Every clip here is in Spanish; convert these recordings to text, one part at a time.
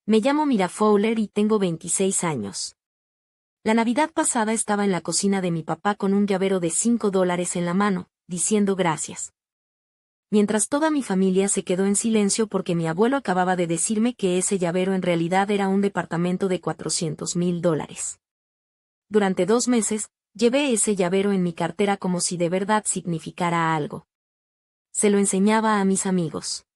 Me llamo Mira Fowler y tengo 26 años. La Navidad pasada estaba en la cocina de mi papá con un llavero de $5 en la mano, diciendo gracias. Mientras toda mi familia se quedó en silencio porque mi abuelo acababa de decirme que ese llavero en realidad era un departamento de $400,000. Durante 2 meses, llevé ese llavero en mi cartera como si de verdad significara algo. Se lo enseñaba a mis amigos.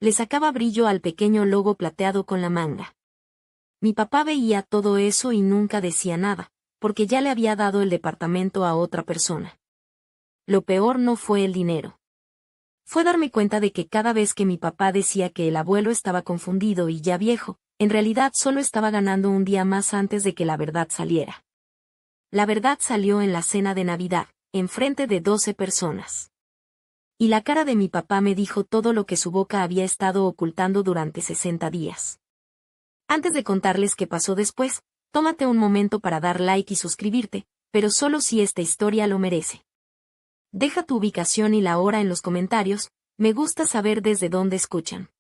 Le sacaba brillo al pequeño logo plateado con la manga. Mi papá veía todo eso y nunca decía nada, porque ya le había dado el departamento a otra persona. Lo peor no fue el dinero. Fue darme cuenta de que cada vez que mi papá decía que el abuelo estaba confundido y ya viejo, en realidad solo estaba ganando un día más antes de que la verdad saliera. La verdad salió en la cena de Navidad, enfrente de 12 personas. Y la cara de mi papá me dijo todo lo que su boca había estado ocultando durante 60 días. Antes de contarles qué pasó después, tómate un momento para dar like y suscribirte, pero solo si esta historia lo merece. Deja tu ubicación y la hora en los comentarios, me gusta saber desde dónde escuchan.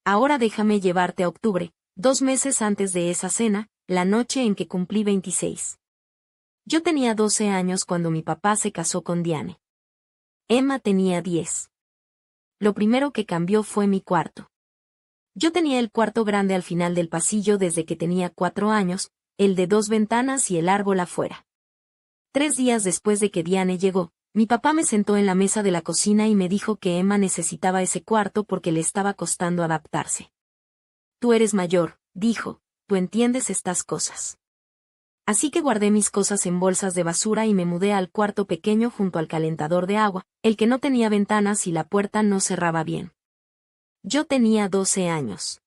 Ahora déjame llevarte a octubre, 2 meses antes de esa cena, la noche en que cumplí 26. Yo tenía 12 años cuando mi papá se casó con Diane. Emma tenía 10. Lo primero que cambió fue mi cuarto. Yo tenía el cuarto grande al final del pasillo desde que tenía 4 años, el de 2 ventanas y el árbol afuera. 3 días después de que Diane llegó, mi papá me sentó en la mesa de la cocina y me dijo que Emma necesitaba ese cuarto porque le estaba costando adaptarse. Tú eres mayor, dijo, tú entiendes estas cosas. Así que guardé mis cosas en bolsas de basura y me mudé al cuarto pequeño junto al calentador de agua, el que no tenía ventanas y la puerta no cerraba bien. Yo tenía 12 años.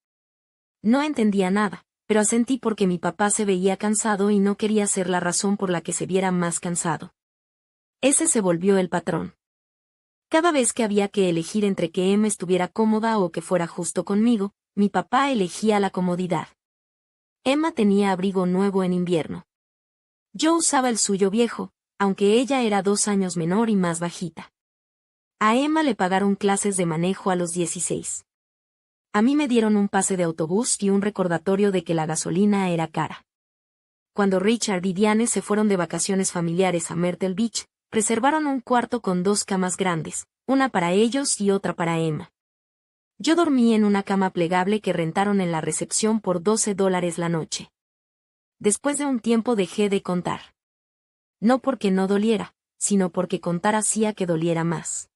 No entendía nada, pero asentí porque mi papá se veía cansado y no quería ser la razón por la que se viera más cansado. Ese se volvió el patrón. Cada vez que había que elegir entre que Emma estuviera cómoda o que fuera justo conmigo, mi papá elegía la comodidad. Emma tenía abrigo nuevo en invierno. Yo usaba el suyo viejo, aunque ella era 2 años menor y más bajita. A Emma le pagaron clases de manejo a los 16. A mí me dieron un pase de autobús y un recordatorio de que la gasolina era cara. Cuando Richard y Diane se fueron de vacaciones familiares a Myrtle Beach, reservaron un cuarto con 2 camas grandes, una para ellos y otra para Emma. Yo dormí en una cama plegable que rentaron en la recepción por $12 la noche. Después de un tiempo dejé de contar. No porque no doliera, sino porque contar hacía que doliera más.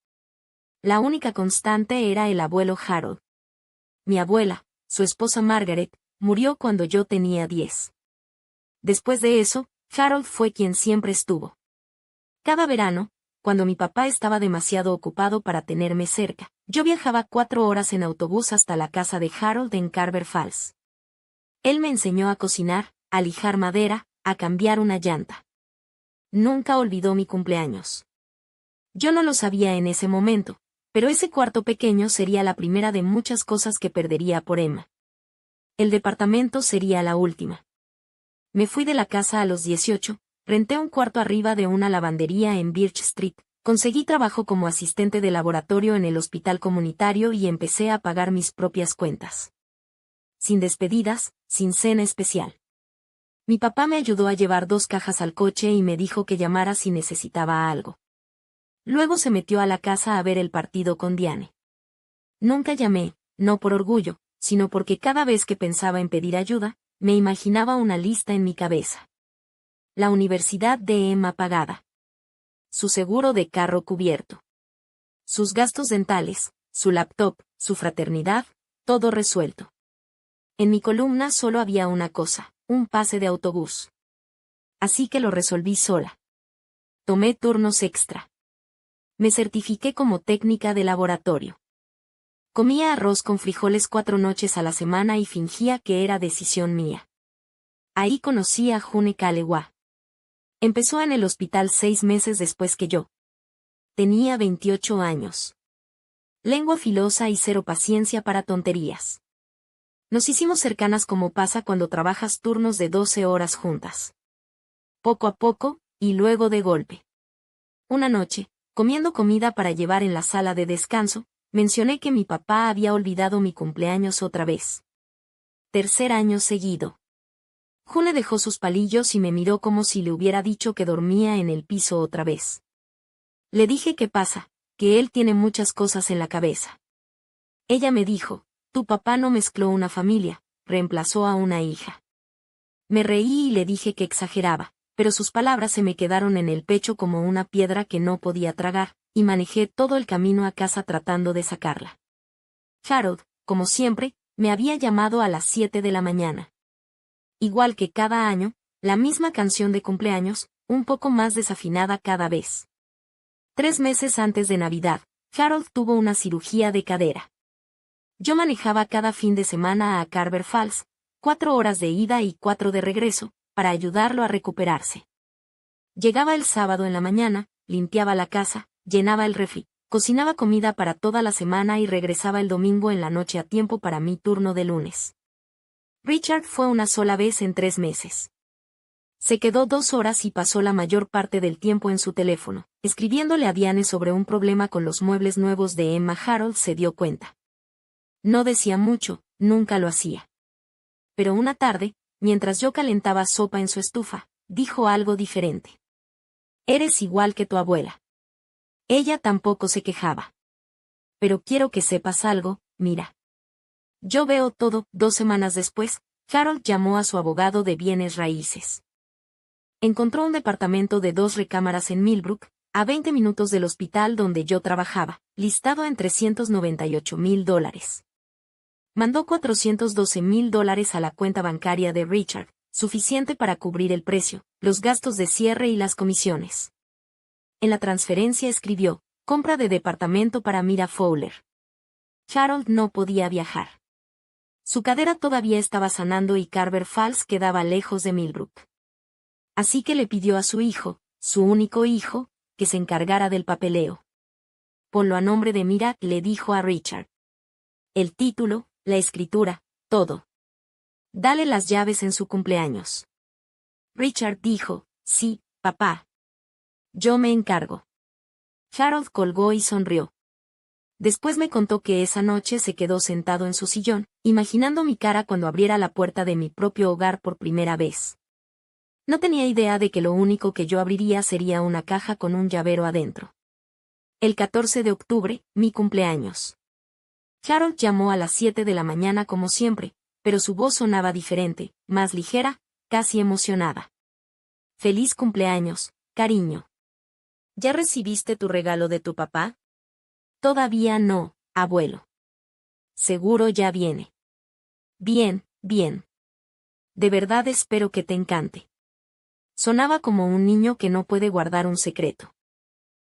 La única constante era el abuelo Harold. Mi abuela, su esposa Margaret, murió cuando yo tenía 10. Después de eso, Harold fue quien siempre estuvo. Cada verano, cuando mi papá estaba demasiado ocupado para tenerme cerca, yo viajaba 4 horas en autobús hasta la casa de Harold en Carver Falls. Él me enseñó a cocinar, a lijar madera, a cambiar una llanta. Nunca olvidó mi cumpleaños. Yo no lo sabía en ese momento, pero ese cuarto pequeño sería la primera de muchas cosas que perdería por Emma. El departamento sería la última. Me fui de la casa a los 18, renté un cuarto arriba de una lavandería en Birch Street, conseguí trabajo como asistente de laboratorio en el hospital comunitario y empecé a pagar mis propias cuentas. Sin despedidas, sin cena especial. Mi papá me ayudó a llevar 2 cajas al coche y me dijo que llamara si necesitaba algo. Luego se metió a la casa a ver el partido con Diane. Nunca llamé, no por orgullo, sino porque cada vez que pensaba en pedir ayuda, me imaginaba una lista en mi cabeza. La universidad de Emma pagada. Su seguro de carro cubierto. Sus gastos dentales, su laptop, su fraternidad, todo resuelto. En mi columna solo había una cosa, un pase de autobús. Así que lo resolví sola. Tomé turnos extra. Me certifiqué como técnica de laboratorio. Comía arroz con frijoles 4 noches a la semana y fingía que era decisión mía. Ahí conocí a June Kalewa. Empezó en el hospital 6 meses después que yo. Tenía 28 años. Lengua filosa y cero paciencia para tonterías. Nos hicimos cercanas como pasa cuando trabajas turnos de 12 horas juntas. Poco a poco, y luego de golpe. Una noche, comiendo comida para llevar en la sala de descanso, mencioné que mi papá había olvidado mi cumpleaños otra vez. Tercer año seguido. June dejó sus palillos y me miró como si le hubiera dicho que dormía en el piso otra vez. Le dije qué pasa, que él tiene muchas cosas en la cabeza. Ella me dijo, tu papá no mezcló una familia, reemplazó a una hija. Me reí y le dije que exageraba, pero sus palabras se me quedaron en el pecho como una piedra que no podía tragar, y manejé todo el camino a casa tratando de sacarla. Harold, como siempre, me había llamado a las 7 de la mañana. Igual que cada año, la misma canción de cumpleaños, un poco más desafinada cada vez. 3 meses antes de Navidad, Harold tuvo una cirugía de cadera. Yo manejaba cada fin de semana a Carver Falls, 4 horas de ida y 4 de regreso, para ayudarlo a recuperarse. Llegaba el sábado en la mañana, limpiaba la casa, llenaba el refri, cocinaba comida para toda la semana y regresaba el domingo en la noche a tiempo para mi turno de lunes. Richard fue una sola vez en 3 meses. Se quedó 2 horas y pasó la mayor parte del tiempo en su teléfono, escribiéndole a Diane sobre un problema con los muebles nuevos de Emma. Harold se dio cuenta. No decía mucho, nunca lo hacía. Pero una tarde, mientras yo calentaba sopa en su estufa, dijo algo diferente. Eres igual que tu abuela. Ella tampoco se quejaba. Pero quiero que sepas algo, mira. Yo veo todo. 2 semanas después, Harold llamó a su abogado de bienes raíces. Encontró un departamento de 2 recámaras en Millbrook, a 20 minutos del hospital donde yo trabajaba, listado en $398,000. Mandó $412,000 a la cuenta bancaria de Richard, suficiente para cubrir el precio, los gastos de cierre y las comisiones. En la transferencia escribió, compra de departamento para Mira Fowler. Harold no podía viajar. Su cadera todavía estaba sanando y Carver Falls quedaba lejos de Millbrook. Así que le pidió a su hijo, su único hijo, que se encargara del papeleo. Ponlo a nombre de Mira, le dijo a Richard. El título, la escritura, todo. Dale las llaves en su cumpleaños. Richard dijo, sí, papá. Yo me encargo. Harold colgó y sonrió. Después me contó que esa noche se quedó sentado en su sillón, imaginando mi cara cuando abriera la puerta de mi propio hogar por primera vez. No tenía idea de que lo único que yo abriría sería una caja con un llavero adentro. El 14 de octubre, mi cumpleaños. Harold llamó a las 7 de la mañana como siempre, pero su voz sonaba diferente, más ligera, casi emocionada. Feliz cumpleaños, cariño. ¿Ya recibiste tu regalo de tu papá? Todavía no, abuelo. Seguro ya viene. Bien, bien. De verdad espero que te encante. Sonaba como un niño que no puede guardar un secreto.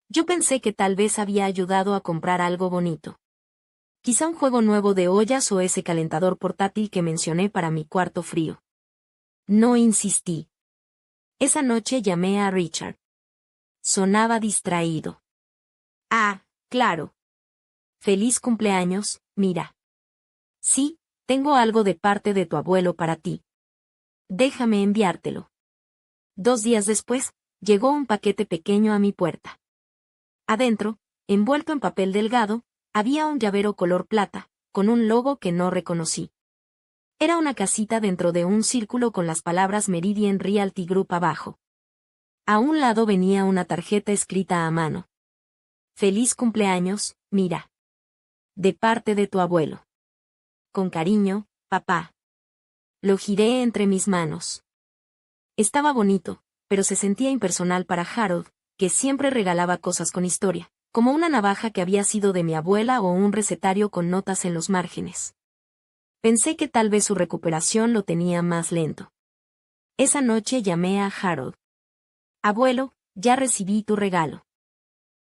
Yo pensé que tal vez había ayudado a comprar algo bonito. Quizá un juego nuevo de ollas o ese calentador portátil que mencioné para mi cuarto frío. No insistí. Esa noche llamé a Richard. Sonaba distraído. Ah, claro. Feliz cumpleaños, Mira. Sí, tengo algo de parte de tu abuelo para ti. Déjame enviártelo. 2 días después, llegó un paquete pequeño a mi puerta. Adentro, envuelto en papel delgado, había un llavero color plata, con un logo que no reconocí. Era una casita dentro de un círculo con las palabras Meridian Realty Group abajo. A un lado venía una tarjeta escrita a mano. Feliz cumpleaños, Mira. De parte de tu abuelo. Con cariño, papá. Lo giré entre mis manos. Estaba bonito, pero se sentía impersonal para Harold, que siempre regalaba cosas con historia, como una navaja que había sido de mi abuela o un recetario con notas en los márgenes. Pensé que tal vez su recuperación lo tenía más lento. Esa noche llamé a Harold. Abuelo, ya recibí tu regalo.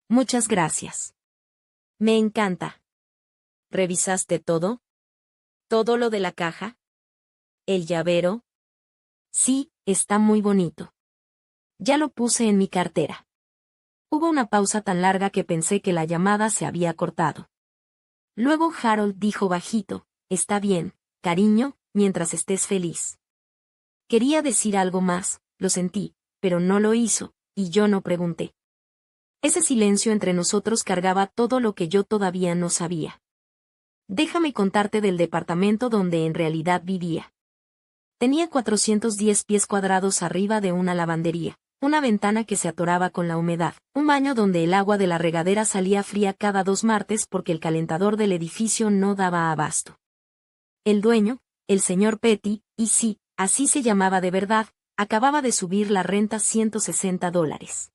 Muchas gracias. Me encanta. ¿Revisaste todo? ¿Todo lo de la caja? ¿El llavero? Sí, está muy bonito. Ya lo puse en mi cartera. Hubo una pausa tan larga que pensé que la llamada se había cortado. Luego Harold dijo bajito, está bien, cariño, mientras estés feliz. Quería decir algo más, lo sentí, pero no lo hizo, y yo no pregunté. Ese silencio entre nosotros cargaba todo lo que yo todavía no sabía. Déjame contarte del departamento donde en realidad vivía. Tenía 410 pies cuadrados arriba de una lavandería, una ventana que se atoraba con la humedad, un baño donde el agua de la regadera salía fría cada 2 martes porque el calentador del edificio no daba abasto. El dueño, el señor Petty, y sí, así se llamaba de verdad, acababa de subir la renta $160.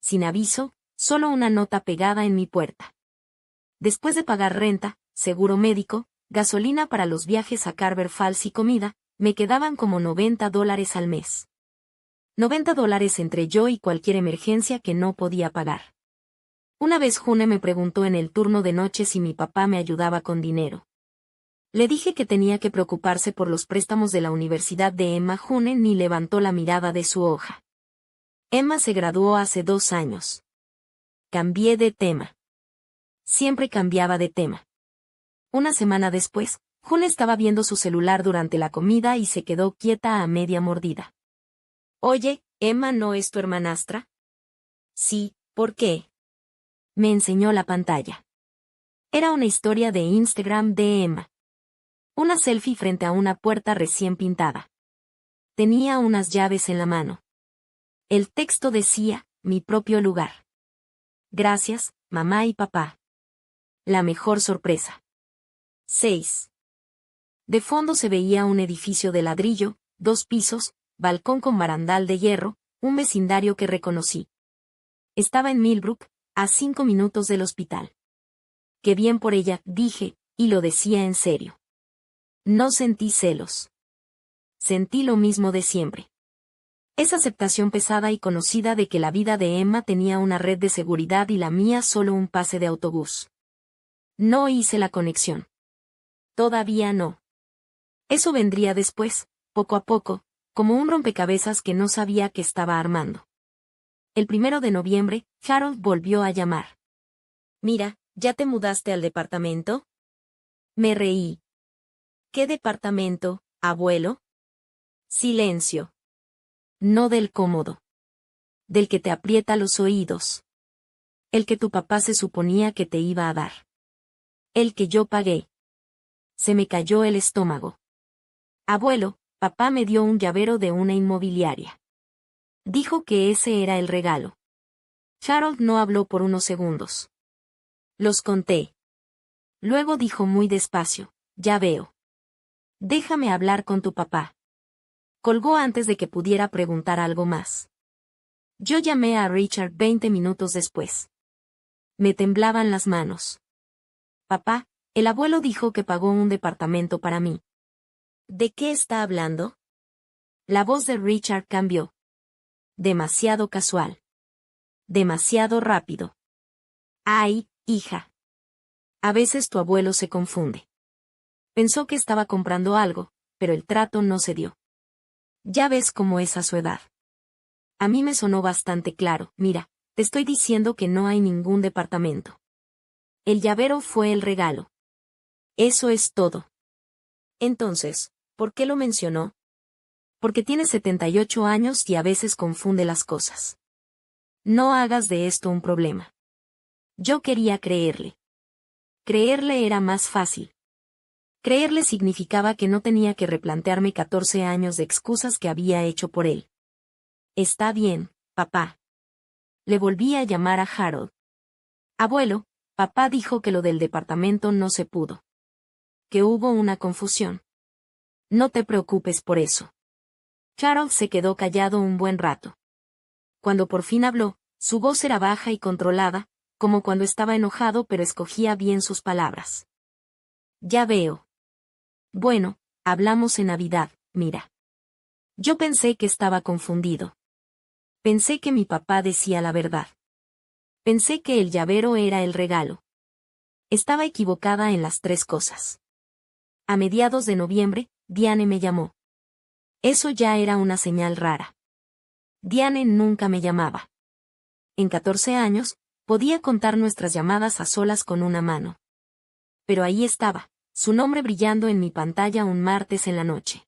Sin aviso, solo una nota pegada en mi puerta. Después de pagar renta, seguro médico, gasolina para los viajes a Carver Falls y comida, me quedaban como $90 al mes. $90 entre yo y cualquier emergencia que no podía pagar. Una vez June me preguntó en el turno de noche si mi papá me ayudaba con dinero. Le dije que tenía que preocuparse por los préstamos de la universidad de Emma. June ni levantó la mirada de su hoja. Emma se graduó hace 2 años. Cambié de tema. Siempre cambiaba de tema. Una semana después, June estaba viendo su celular durante la comida y se quedó quieta a media mordida. Oye, ¿Emma no es tu hermanastra? Sí, ¿por qué? Me enseñó la pantalla. Era una historia de Instagram de Emma. Una selfie frente a una puerta recién pintada. Tenía unas llaves en la mano. El texto decía, mi propio lugar. Gracias, mamá y papá. La mejor sorpresa. 6. De fondo se veía un edificio de ladrillo, 2 pisos, balcón con barandal de hierro, un vecindario que reconocí. Estaba en Millbrook, a 5 minutos del hospital. Qué bien por ella, dije, y lo decía en serio. No sentí celos. Sentí lo mismo de siempre. Esa aceptación pesada y conocida de que la vida de Emma tenía una red de seguridad y la mía solo un pase de autobús. No hice la conexión. Todavía no. Eso vendría después, poco a poco, como un rompecabezas que no sabía que estaba armando. El 1 de noviembre, Harold volvió a llamar. Mira, ¿ya te mudaste al departamento? Me reí. ¿Qué departamento, abuelo? Silencio. No del cómodo. Del que te aprieta los oídos. El que tu papá se suponía que te iba a dar. El que yo pagué. Se me cayó el estómago. Abuelo, papá me dio un llavero de una inmobiliaria. Dijo que ese era el regalo. Harold no habló por unos segundos. Los conté. Luego dijo muy despacio, ya veo. Déjame hablar con tu papá. Colgó antes de que pudiera preguntar algo más. Yo llamé a Richard 20 minutos después. Me temblaban las manos. Papá, el abuelo dijo que pagó un departamento para mí. ¿De qué está hablando? La voz de Richard cambió. Demasiado casual. Demasiado rápido. Ay, hija. A veces tu abuelo se confunde. Pensó que estaba comprando algo, pero el trato no se dio. Ya ves cómo es a su edad. A mí me sonó bastante claro, mira, te estoy diciendo que no hay ningún departamento. El llavero fue el regalo. Eso es todo. Entonces, ¿por qué lo mencionó? Porque tiene 78 años y a veces confunde las cosas. No hagas de esto un problema. Yo quería creerle. Creerle era más fácil. Creerle significaba que no tenía que replantearme 14 años de excusas que había hecho por él. Está bien, papá. Le volví a llamar a Harold. Abuelo, papá dijo que lo del departamento no se pudo. Que hubo una confusión. No te preocupes por eso. Harold se quedó callado un buen rato. Cuando por fin habló, su voz era baja y controlada, como cuando estaba enojado pero escogía bien sus palabras. Ya veo. Bueno, hablamos en Navidad, mira. Yo pensé que estaba confundido. Pensé que mi papá decía la verdad. Pensé que el llavero era el regalo. Estaba equivocada en las 3 cosas. A mediados de noviembre, Diane me llamó. Eso ya era una señal rara. Diane nunca me llamaba. En 14 años, podía contar nuestras llamadas a solas con una mano. Pero ahí estaba, su nombre brillando en mi pantalla un martes en la noche.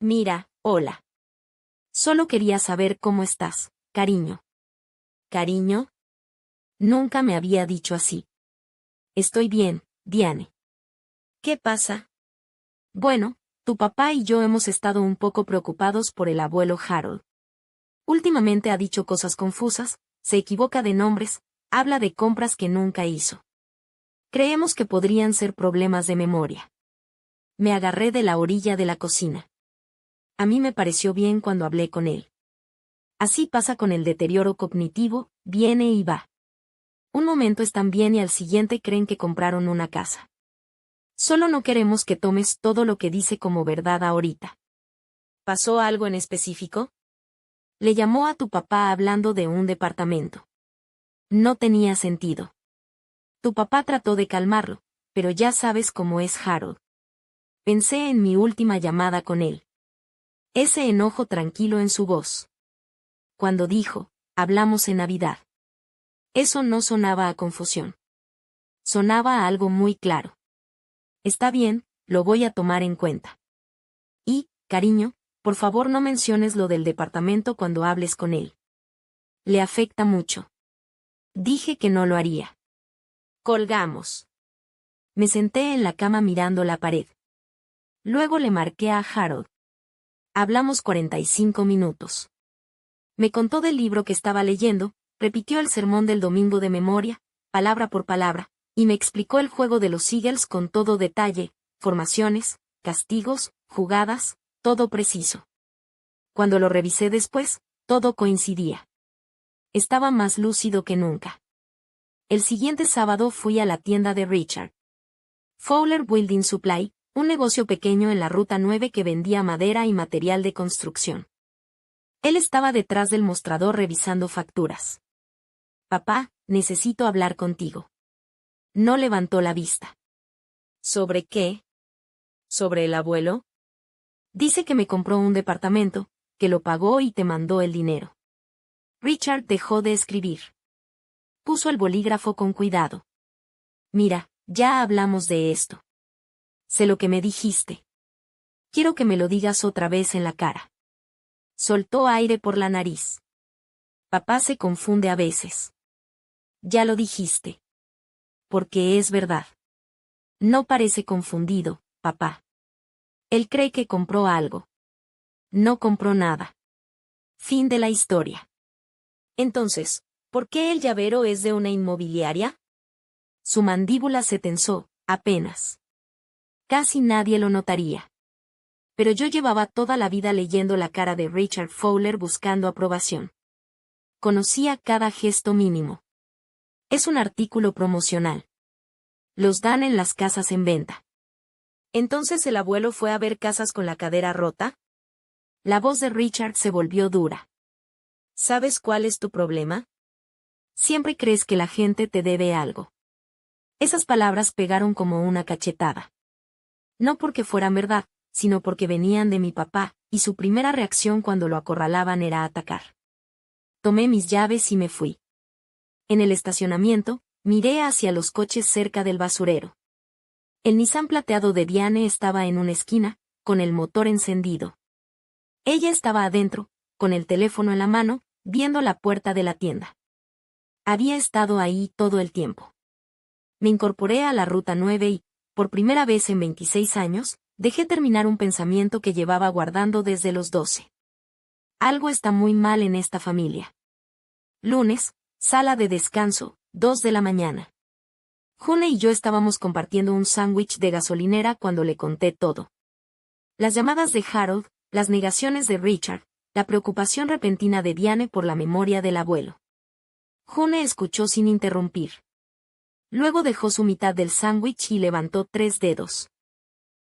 Mira, hola. Solo quería saber cómo estás, cariño. ¿Cariño? Nunca me había dicho así. Estoy bien, Diane. ¿Qué pasa? Bueno, tu papá y yo hemos estado un poco preocupados por el abuelo Harold. Últimamente ha dicho cosas confusas, se equivoca de nombres, habla de compras que nunca hizo. Creemos que podrían ser problemas de memoria. Me agarré de la orilla de la cocina. A mí me pareció bien cuando hablé con él. Así pasa con el deterioro cognitivo, viene y va. Un momento están bien y al siguiente creen que compraron una casa. Solo no queremos que tomes todo lo que dice como verdad ahorita. ¿Pasó algo en específico? Le llamó a tu papá hablando de un departamento. No tenía sentido. Tu papá trató de calmarlo, pero ya sabes cómo es Harold. Pensé en mi última llamada con él. Ese enojo tranquilo en su voz. Cuando dijo, hablamos en Navidad. Eso no sonaba a confusión. Sonaba a algo muy claro. Está bien, lo voy a tomar en cuenta. Y, cariño, por favor no menciones lo del departamento cuando hables con él. Le afecta mucho. Dije que no lo haría. Colgamos. Me senté en la cama mirando la pared. Luego le marqué a Harold. Hablamos 45 minutos. Me contó del libro que estaba leyendo, repitió el sermón del domingo de memoria, palabra por palabra, y me explicó el juego de los Eagles con todo detalle, formaciones, castigos, jugadas, todo preciso. Cuando lo revisé después, todo coincidía. Estaba más lúcido que nunca. El siguiente sábado fui a la tienda de Richard. Fowler Building Supply, un negocio pequeño en la Ruta 9 que vendía madera y material de construcción. Él estaba detrás del mostrador revisando facturas. Papá, necesito hablar contigo. No levantó la vista. ¿Sobre qué? ¿Sobre el abuelo? Dice que me compró un departamento, que lo pagó y te mandó el dinero. Richard dejó de escribir. Puso el bolígrafo con cuidado. Mira, ya hablamos de esto. Sé lo que me dijiste. Quiero que me lo digas otra vez en la cara. Soltó aire por la nariz. Papá se confunde a veces. Ya lo dijiste. Porque es verdad. No parece confundido, papá. Él cree que compró algo. No compró nada. Fin de la historia. Entonces, ¿por qué el llavero es de una inmobiliaria? Su mandíbula se tensó, apenas. Casi nadie lo notaría. Pero yo llevaba toda la vida leyendo la cara de Richard Fowler buscando aprobación. Conocía cada gesto mínimo. Es un artículo promocional. Los dan en las casas en venta. ¿Entonces el abuelo fue a ver casas con la cadera rota? La voz de Richard se volvió dura. ¿Sabes cuál es tu problema? Siempre crees que la gente te debe algo. Esas palabras pegaron como una cachetada. No porque fueran verdad, sino porque venían de mi papá, y su primera reacción cuando lo acorralaban era atacar. Tomé mis llaves y me fui. En el estacionamiento, miré hacia los coches cerca del basurero. El Nissan plateado de Diane estaba en una esquina, con el motor encendido. Ella estaba adentro, con el teléfono en la mano, viendo la puerta de la tienda. Había estado ahí todo el tiempo. Me incorporé a la Ruta 9 y, por primera vez en 26 años, dejé terminar un pensamiento que llevaba guardando desde los 12. Algo está muy mal en esta familia. Lunes, sala de descanso, 2 de la mañana. June y yo estábamos compartiendo un sándwich de gasolinera cuando le conté todo. Las llamadas de Harold, las negaciones de Richard, la preocupación repentina de Diane por la memoria del abuelo. June escuchó sin interrumpir. Luego dejó su mitad del sándwich y levantó 3 dedos.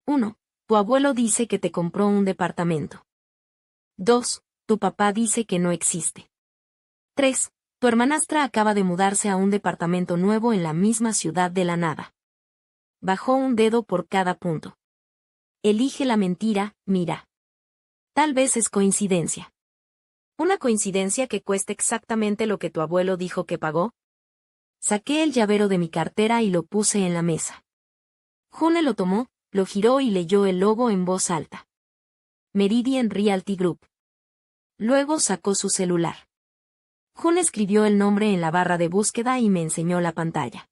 1. Tu abuelo dice que te compró un departamento. 2. Tu papá dice que no existe. 3. Tu hermanastra acaba de mudarse a un departamento nuevo en la misma ciudad de la nada. Bajó un dedo por cada punto. Elige la mentira, mira. Tal vez es coincidencia. ¿Una coincidencia que cueste exactamente lo que tu abuelo dijo que pagó? Saqué el llavero de mi cartera y lo puse en la mesa. June lo tomó, lo giró y leyó el logo en voz alta. Meridian Realty Group. Luego sacó su celular. June escribió el nombre en la barra de búsqueda y me enseñó la pantalla.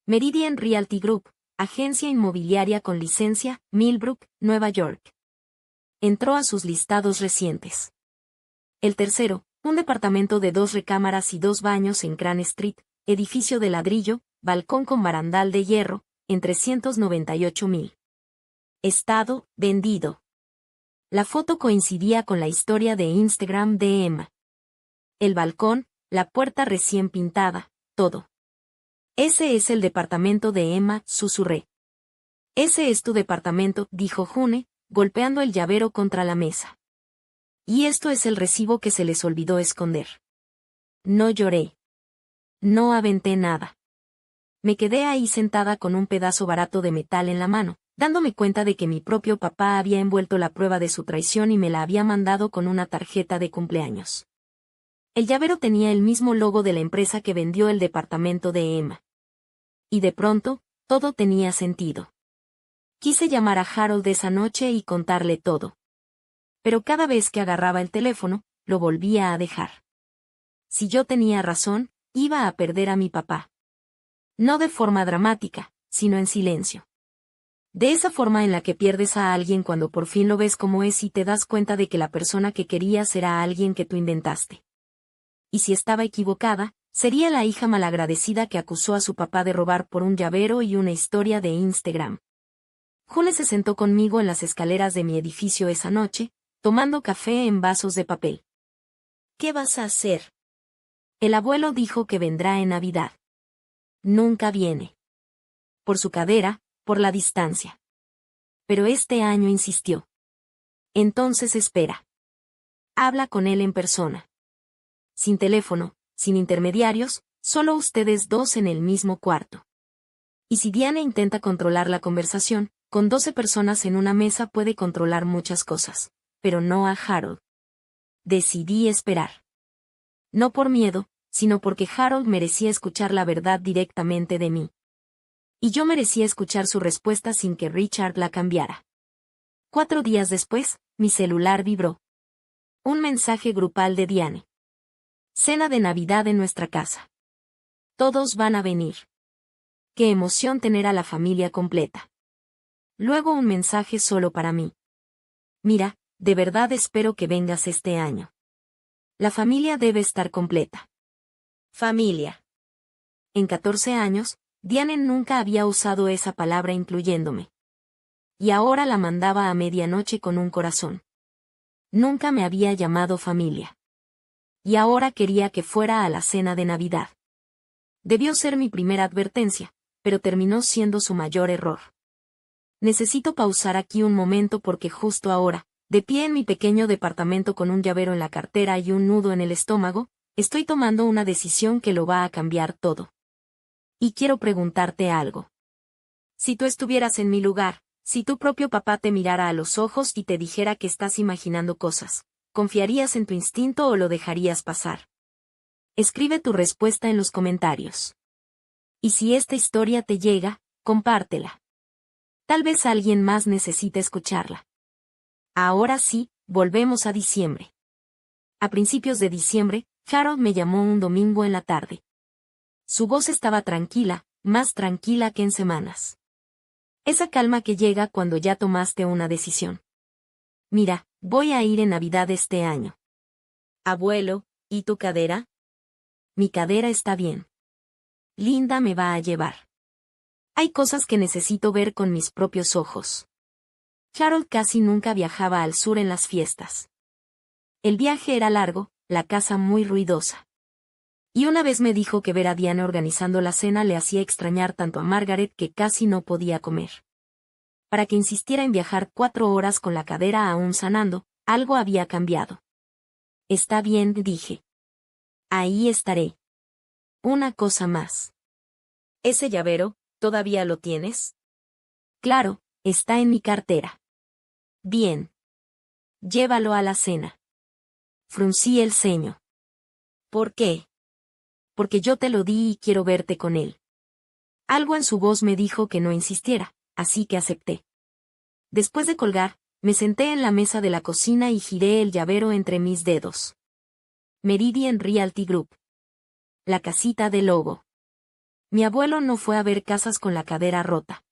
Meridian Realty Group, agencia inmobiliaria con licencia, Millbrook, Nueva York. Entró a sus listados recientes. El tercero, un departamento de 2 recámaras y 2 baños en Grand Street, edificio de ladrillo, balcón con barandal de hierro, en 398,000. Estado, vendido. La foto coincidía con la historia de Instagram de Emma. El balcón, la puerta recién pintada, todo. Ese es el departamento de Emma, susurré. Ese es tu departamento, dijo June, golpeando el llavero contra la mesa. Y esto es el recibo que se les olvidó esconder. No lloré. No aventé nada. Me quedé ahí sentada con un pedazo barato de metal en la mano, dándome cuenta de que mi propio papá había envuelto la prueba de su traición y me la había mandado con una tarjeta de cumpleaños. El llavero tenía el mismo logo de la empresa que vendió el departamento de Emma. Y de pronto, todo tenía sentido. Quise llamar a Harold esa noche y contarle todo. Pero cada vez que agarraba el teléfono, lo volvía a dejar. Si yo tenía razón, iba a perder a mi papá. No de forma dramática, sino en silencio. De esa forma en la que pierdes a alguien cuando por fin lo ves como es y te das cuenta de que la persona que querías era alguien que tú inventaste. Y si estaba equivocada, sería la hija malagradecida que acusó a su papá de robar por un llavero y una historia de Instagram. June se sentó conmigo en las escaleras de mi edificio esa noche, tomando café en vasos de papel. ¿Qué vas a hacer? El abuelo dijo que vendrá en Navidad. Nunca viene. Por su cadera, por la distancia. Pero este año insistió. Entonces espera. Habla con él en persona. Sin teléfono, sin intermediarios, solo ustedes dos en el mismo cuarto. Y si Diane intenta controlar la conversación, con 12 personas en una mesa puede controlar muchas cosas, pero no a Harold. Decidí esperar. No por miedo, sino porque Harold merecía escuchar la verdad directamente de mí. Y yo merecía escuchar su respuesta sin que Richard la cambiara. 4 días después, mi celular vibró. Un mensaje grupal de Diane. Cena de Navidad en nuestra casa. Todos van a venir. Qué emoción tener a la familia completa. Luego un mensaje solo para mí. Mira, de verdad espero que vengas este año. La familia debe estar completa. Familia. En 14 años, Diane nunca había usado esa palabra incluyéndome. Y ahora la mandaba a medianoche con un corazón. Nunca me había llamado familia. Y ahora quería que fuera a la cena de Navidad. Debió ser mi primera advertencia, pero terminó siendo su mayor error. Necesito pausar aquí un momento porque justo ahora, de pie en mi pequeño departamento con un llavero en la cartera y un nudo en el estómago, estoy tomando una decisión que lo va a cambiar todo. Y quiero preguntarte algo. Si tú estuvieras en mi lugar, si tu propio papá te mirara a los ojos y te dijera que estás imaginando cosas, ¿confiarías en tu instinto o lo dejarías pasar? Escribe tu respuesta en los comentarios. Y si esta historia te llega, compártela. Tal vez alguien más necesite escucharla. Ahora sí, volvemos a diciembre. A principios de diciembre, Harold me llamó un domingo en la tarde. Su voz estaba tranquila, más tranquila que en semanas. Esa calma que llega cuando ya tomaste una decisión. Mira, voy a ir en Navidad este año. Abuelo, ¿y tu cadera? Mi cadera está bien. Linda me va a llevar. Hay cosas que necesito ver con mis propios ojos. Harold casi nunca viajaba al sur en las fiestas. El viaje era largo, la casa muy ruidosa. Y una vez me dijo que ver a Diane organizando la cena le hacía extrañar tanto a Margaret que casi no podía comer. Para que insistiera en viajar 4 horas con la cadera aún sanando, algo había cambiado. Está bien, dije. Ahí estaré. Una cosa más. ¿Ese llavero, todavía lo tienes? Claro, está en mi cartera. Bien. Llévalo a la cena. Fruncí el ceño. ¿Por qué? Porque yo te lo di y quiero verte con él. Algo en su voz me dijo que no insistiera, así que acepté. Después de colgar, me senté en la mesa de la cocina y giré el llavero entre mis dedos. Meridian Realty Group. La casita del lobo. Mi abuelo no fue a ver casas con la cadera rota.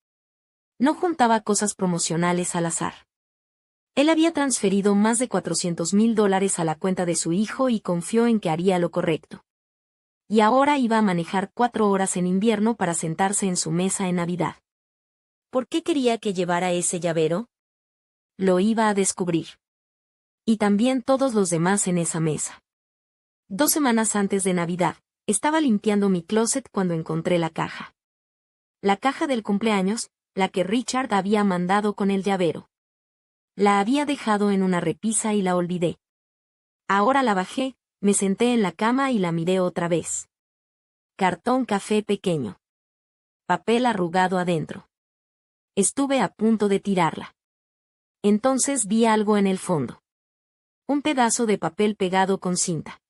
No juntaba cosas promocionales al azar. Él había transferido más de $400,000 a la cuenta de su hijo y confió en que haría lo correcto. Y ahora iba a manejar 4 horas en invierno para sentarse en su mesa en Navidad. ¿Por qué quería que llevara ese llavero? Lo iba a descubrir. Y también todos los demás en esa mesa. 2 semanas antes de Navidad, estaba limpiando mi closet cuando encontré la caja. La caja del cumpleaños, la que Richard había mandado con el llavero. La había dejado en una repisa y la olvidé. Ahora la bajé, me senté en la cama y la miré otra vez. Cartón café pequeño. Papel arrugado adentro. Estuve a punto de tirarla. Entonces vi algo en el fondo. Un pedazo de papel pegado con cinta.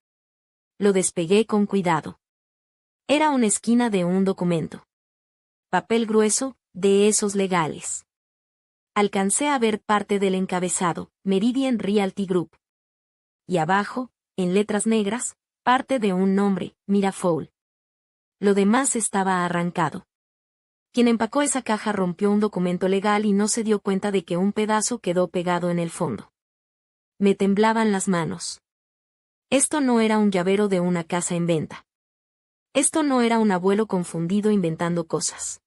Lo despegué con cuidado. Era una esquina de un documento. Papel grueso, de esos legales. Alcancé a ver parte del encabezado, Meridian Realty Group. Y abajo, en letras negras, parte de un nombre, Mirafoul. Lo demás estaba arrancado. Quien empacó esa caja rompió un documento legal y no se dio cuenta de que un pedazo quedó pegado en el fondo. Me temblaban las manos. Esto no era un llavero de una casa en venta. Esto no era un abuelo confundido inventando cosas.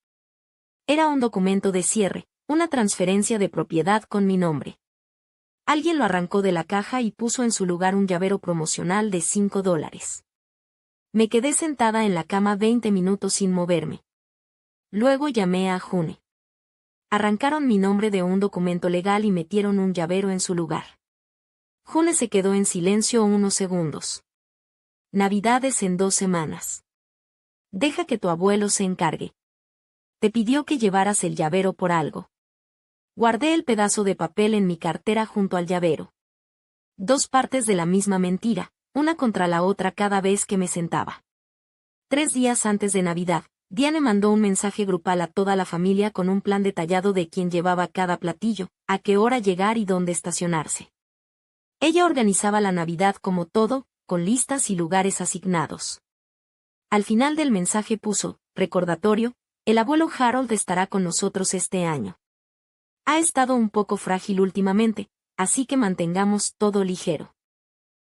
Era un documento de cierre, una transferencia de propiedad con mi nombre. Alguien lo arrancó de la caja y puso en su lugar un llavero promocional de $5. Me quedé sentada en la cama 20 minutos sin moverme. Luego llamé a June. Arrancaron mi nombre de un documento legal y metieron un llavero en su lugar. June se quedó en silencio unos segundos. Navidades en 2 semanas. Deja que tu abuelo se encargue. Te pidió que llevaras el llavero por algo. Guardé el pedazo de papel en mi cartera junto al llavero. 2 partes de la misma mentira, una contra la otra cada vez que me sentaba. 3 días antes de Navidad, Diane mandó un mensaje grupal a toda la familia con un plan detallado de quién llevaba cada platillo, a qué hora llegar y dónde estacionarse. Ella organizaba la Navidad como todo, con listas y lugares asignados. Al final del mensaje puso, recordatorio, el abuelo Harold estará con nosotros este año. Ha estado un poco frágil últimamente, así que mantengamos todo ligero.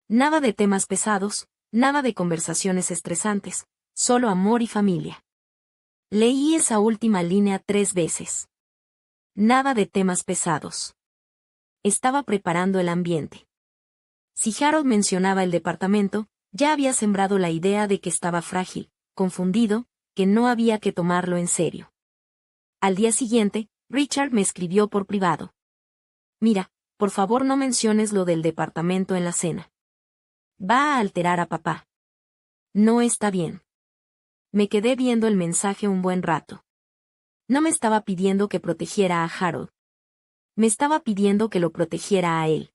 Nada de temas pesados, nada de conversaciones estresantes, solo amor y familia. Leí esa última línea 3 veces. Nada de temas pesados. Estaba preparando el ambiente. Si Harold mencionaba el departamento, ya había sembrado la idea de que estaba frágil, confundido, que no había que tomarlo en serio. Al día siguiente, Richard me escribió por privado. Mira, por favor no menciones lo del departamento en la cena. Va a alterar a papá. No está bien. Me quedé viendo el mensaje un buen rato. No me estaba pidiendo que protegiera a Harold. Me estaba pidiendo que lo protegiera a él.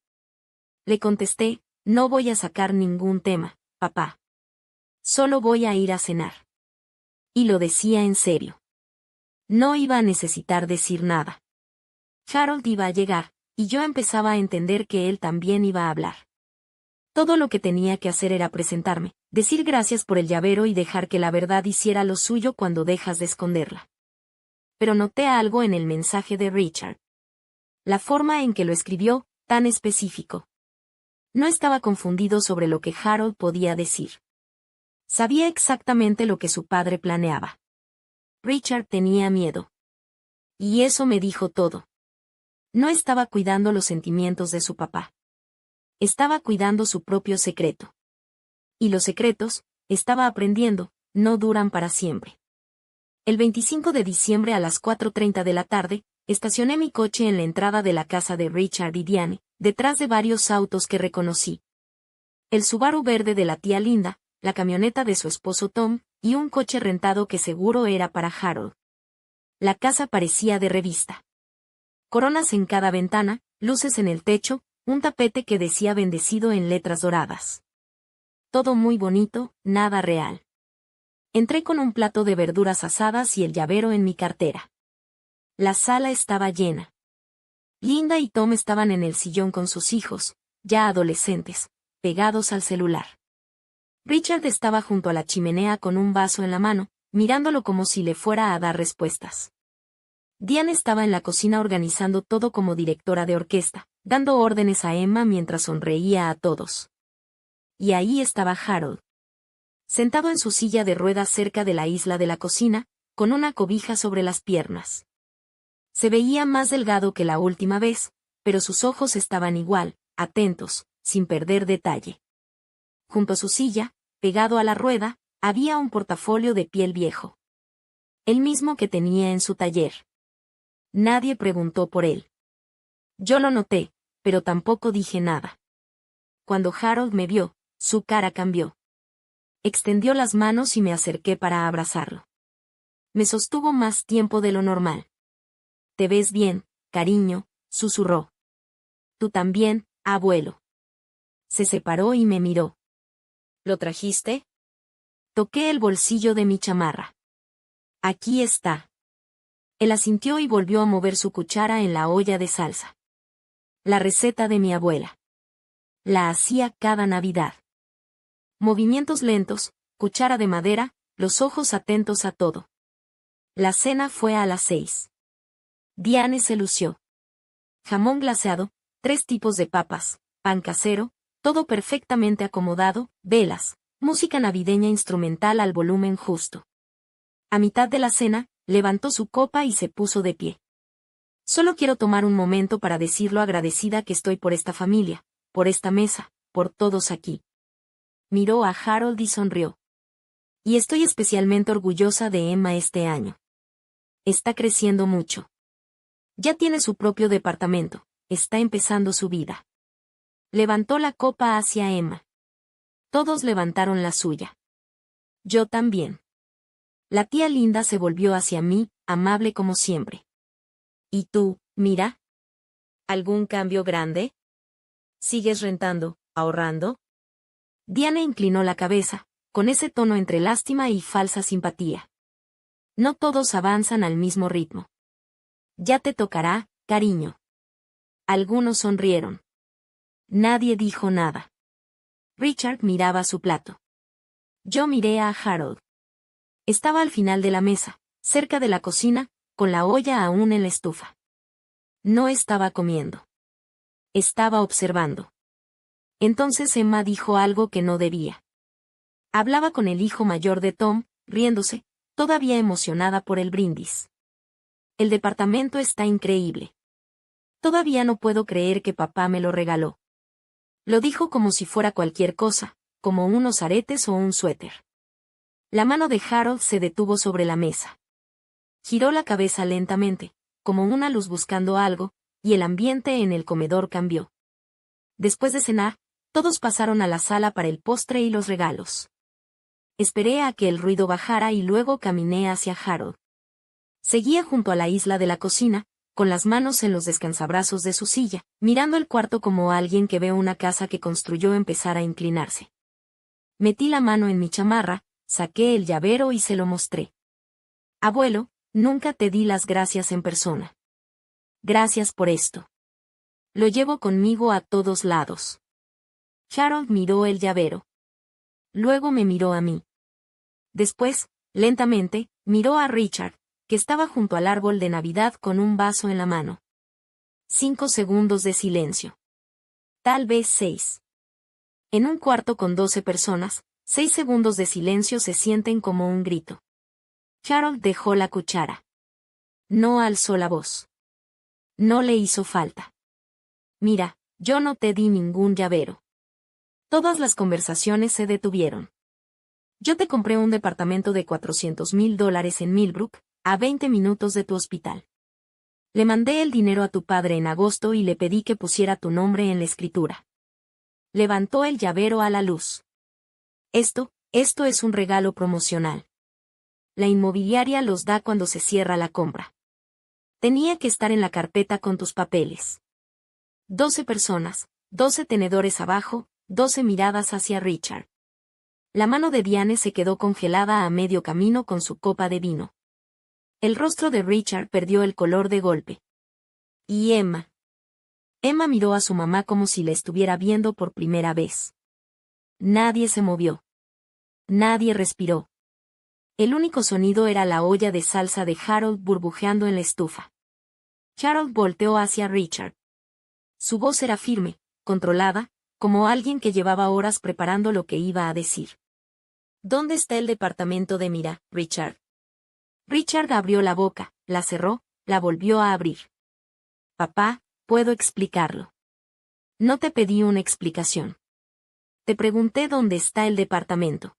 Le contesté, no voy a sacar ningún tema, papá. Solo voy a ir a cenar. Y lo decía en serio. No iba a necesitar decir nada. Harold iba a llegar, y yo empezaba a entender que él también iba a hablar. Todo lo que tenía que hacer era presentarme, decir gracias por el llavero y dejar que la verdad hiciera lo suyo cuando dejas de esconderla. Pero noté algo en el mensaje de Richard. La forma en que lo escribió, tan específico. No estaba confundido sobre lo que Harold podía decir. Sabía exactamente lo que su padre planeaba. Richard tenía miedo. Y eso me dijo todo. No estaba cuidando los sentimientos de su papá. Estaba cuidando su propio secreto. Y los secretos, estaba aprendiendo, no duran para siempre. El 25 de diciembre a las 4:30 de la tarde, estacioné mi coche en la entrada de la casa de Richard y Diane, detrás de varios autos que reconocí. El Subaru verde de la tía Linda, la camioneta de su esposo Tom, y un coche rentado que seguro era para Harold. La casa parecía de revista. Coronas en cada ventana, luces en el techo, un tapete que decía bendecido en letras doradas. Todo muy bonito, nada real. Entré con un plato de verduras asadas y el llavero en mi cartera. La sala estaba llena. Linda y Tom estaban en el sillón con sus hijos, ya adolescentes, pegados al celular. Richard estaba junto a la chimenea con un vaso en la mano, mirándolo como si le fuera a dar respuestas. Diane estaba en la cocina organizando todo como directora de orquesta, dando órdenes a Emma mientras sonreía a todos. Y ahí estaba Harold, sentado en su silla de ruedas cerca de la isla de la cocina, con una cobija sobre las piernas. Se veía más delgado que la última vez, pero sus ojos estaban igual, atentos, sin perder detalle. Junto a su silla, pegado a la rueda, había un portafolio de piel viejo. El mismo que tenía en su taller. Nadie preguntó por él. Yo lo noté, pero tampoco dije nada. Cuando Harold me vio, su cara cambió. Extendió las manos y me acerqué para abrazarlo. Me sostuvo más tiempo de lo normal. «Te ves bien, cariño», susurró. «Tú también, abuelo». Se separó y me miró. «¿Lo trajiste?» Toqué el bolsillo de mi chamarra. «Aquí está». Él asintió y volvió a mover su cuchara en la olla de salsa. La receta de mi abuela. La hacía cada Navidad. Movimientos lentos, cuchara de madera, los ojos atentos a todo. La cena fue a las 6. Diane se lució. Jamón glaseado, 3 tipos de papas, pan casero, todo perfectamente acomodado, velas, música navideña instrumental al volumen justo. A mitad de la cena, levantó su copa y se puso de pie. «Solo quiero tomar un momento para decir lo agradecida que estoy por esta familia, por esta mesa, por todos aquí». Miró a Harold y sonrió. «Y estoy especialmente orgullosa de Emma este año. Está creciendo mucho. Ya tiene su propio departamento, está empezando su vida». Levantó la copa hacia Emma. Todos levantaron la suya. Yo también. La tía Linda se volvió hacia mí, amable como siempre. «¿Y tú, mira? ¿Algún cambio grande? ¿Sigues rentando, ahorrando?» Diane inclinó la cabeza, con ese tono entre lástima y falsa simpatía. «No todos avanzan al mismo ritmo. Ya te tocará, cariño». Algunos sonrieron. Nadie dijo nada. Richard miraba su plato. Yo miré a Harold. Estaba al final de la mesa, cerca de la cocina, con la olla aún en la estufa. No estaba comiendo. Estaba observando. Entonces Emma dijo algo que no debía. Hablaba con el hijo mayor de Tom, riéndose, todavía emocionada por el brindis. «El departamento está increíble. Todavía no puedo creer que papá me lo regaló». Lo dijo como si fuera cualquier cosa, como unos aretes o un suéter. La mano de Harold se detuvo sobre la mesa. Giró la cabeza lentamente, como una luz buscando algo, y el ambiente en el comedor cambió. Después de cenar, todos pasaron a la sala para el postre y los regalos. Esperé a que el ruido bajara y luego caminé hacia Harold. Seguía junto a la isla de la cocina, con las manos en los descansabrazos de su silla, mirando el cuarto como alguien que ve una casa que construyó empezar a inclinarse. Metí la mano en mi chamarra, saqué el llavero y se lo mostré. «Abuelo, nunca te di las gracias en persona. Gracias por esto. Lo llevo conmigo a todos lados». Harold miró el llavero. Luego me miró a mí. Después, lentamente, miró a Richard, que estaba junto al árbol de Navidad con un vaso en la mano. 5 segundos de silencio. Tal vez 6. En un cuarto con 12 personas, 6 segundos de silencio se sienten como un grito. Harold dejó la cuchara. No alzó la voz. No le hizo falta. «Mira, yo no te di ningún llavero». Todas las conversaciones se detuvieron. «Yo te compré un departamento de $400,000 en Millbrook, a 20 minutos de tu hospital. Le mandé el dinero a tu padre en agosto y le pedí que pusiera tu nombre en la escritura». Levantó el llavero a la luz. Esto es un regalo promocional. La inmobiliaria los da cuando se cierra la compra. Tenía que estar en la carpeta con tus papeles». 12 personas, 12 tenedores abajo, 12 miradas hacia Richard. La mano de Diane se quedó congelada a medio camino con su copa de vino. El rostro de Richard perdió el color de golpe. ¿Y Emma? Emma miró a su mamá como si la estuviera viendo por primera vez. Nadie se movió. Nadie respiró. El único sonido era la olla de salsa de Harold burbujeando en la estufa. Harold volteó hacia Richard. Su voz era firme, controlada, como alguien que llevaba horas preparando lo que iba a decir. ¿Dónde está el departamento de Mira, Richard? Richard abrió la boca, la cerró, la volvió a abrir. Papá, puedo explicarlo. No te pedí una explicación. Te pregunté dónde está el departamento.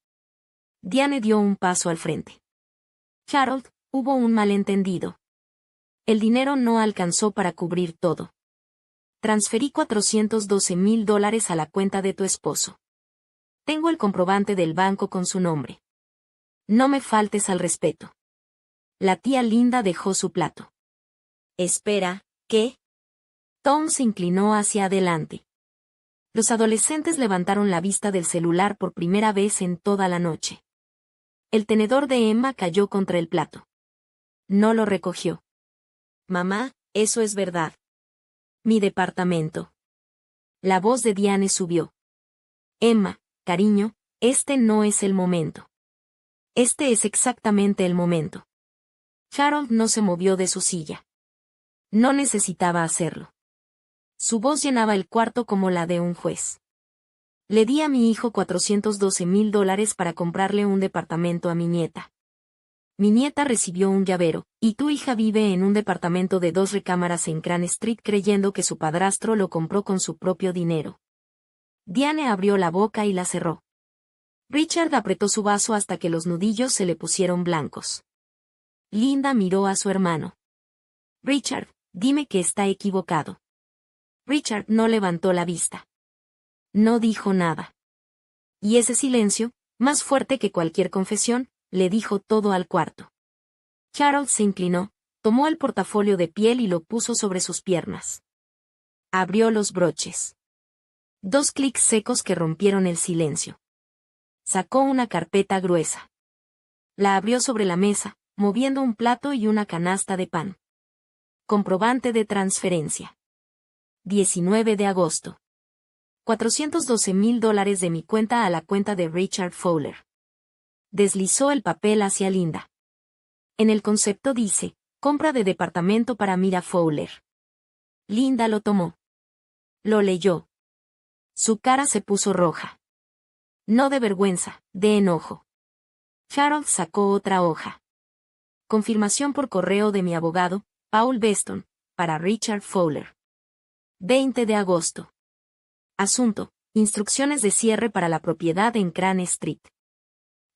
Diane dio un paso al frente. Harold, hubo un malentendido. El dinero no alcanzó para cubrir todo. Transferí $412,000 a la cuenta de tu esposo. Tengo el comprobante del banco con su nombre. No me faltes al respeto. La tía Linda dejó su plato. Espera, ¿qué? Tom se inclinó hacia adelante. Los adolescentes levantaron la vista del celular por primera vez en toda la noche. El tenedor de Emma cayó contra el plato. No lo recogió. Mamá, eso es verdad. Mi departamento. La voz de Diane subió. Emma, cariño, este no es el momento. Este es exactamente el momento. Harold no se movió de su silla. No necesitaba hacerlo. Su voz llenaba el cuarto como la de un juez. Le di a mi hijo $412,000 para comprarle un departamento a mi nieta. Mi nieta recibió un llavero, y tu hija vive en un departamento de 2 recámaras en Crane Street creyendo que su padrastro lo compró con su propio dinero. Diane abrió la boca y la cerró. Richard apretó su vaso hasta que los nudillos se le pusieron blancos. Linda miró a su hermano. Richard, dime que está equivocado. Richard no levantó la vista. No dijo nada. Y ese silencio, más fuerte que cualquier confesión, le dijo todo al cuarto. Harold se inclinó, tomó el portafolio de piel y lo puso sobre sus piernas. Abrió los broches. 2 clics secos que rompieron el silencio. Sacó una carpeta gruesa. La abrió sobre la mesa, moviendo un plato y una canasta de pan. Comprobante de transferencia. 19 de agosto. $412,000 de mi cuenta a la cuenta de Richard Fowler. Deslizó el papel hacia Linda. En el concepto dice, compra de departamento para Mira Fowler. Linda lo tomó. Lo leyó. Su cara se puso roja. No de vergüenza, de enojo. Harold sacó otra hoja. Confirmación por correo de mi abogado, Paul Beston, para Richard Fowler. 20 de agosto. Asunto, instrucciones de cierre para la propiedad en Crane Street.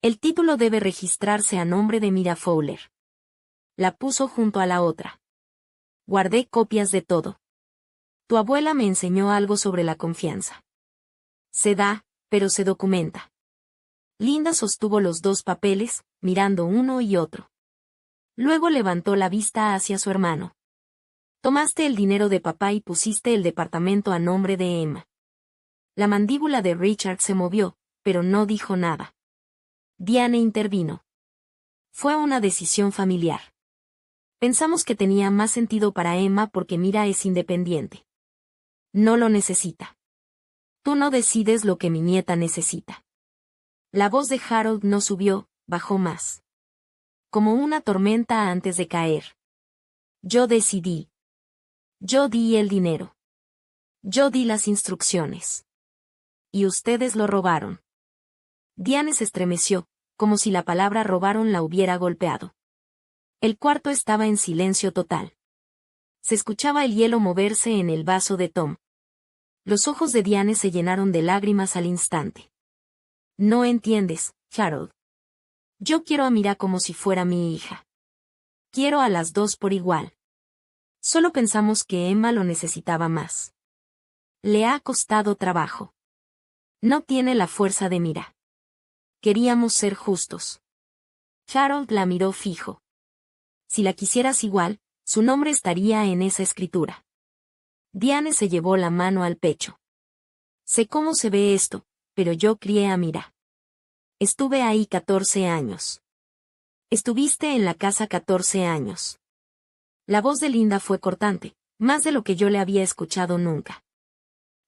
El título debe registrarse a nombre de Mira Fowler. La puso junto a la otra. Guardé copias de todo. Tu abuela me enseñó algo sobre la confianza. Se da, pero se documenta. Linda sostuvo los 2 papeles, mirando uno y otro. Luego levantó la vista hacia su hermano. Tomaste el dinero de papá y pusiste el departamento a nombre de Emma. La mandíbula de Richard se movió, pero no dijo nada. Diane intervino. Fue una decisión familiar. Pensamos que tenía más sentido para Emma porque Mira es independiente. No lo necesita. Tú no decides lo que mi nieta necesita. La voz de Harold no subió, bajó más. Como una tormenta antes de caer. Yo decidí. Yo di el dinero. Yo di las instrucciones. Y ustedes lo robaron. Diane se estremeció, como si la palabra robaron la hubiera golpeado. El cuarto estaba en silencio total. Se escuchaba el hielo moverse en el vaso de Tom. Los ojos de Diane se llenaron de lágrimas al instante. No entiendes, Harold. Yo quiero a Mira como si fuera mi hija. Quiero a las 2 por igual. Solo pensamos que Emma lo necesitaba más. Le ha costado trabajo. No tiene la fuerza de Mira. Queríamos ser justos. Harold la miró fijo. Si la quisieras igual, su nombre estaría en esa escritura. Diane se llevó la mano al pecho. Sé cómo se ve esto, pero yo crié a Mira. Estuve ahí 14 años. Estuviste en la casa 14 años. La voz de Linda fue cortante, más de lo que yo le había escuchado nunca.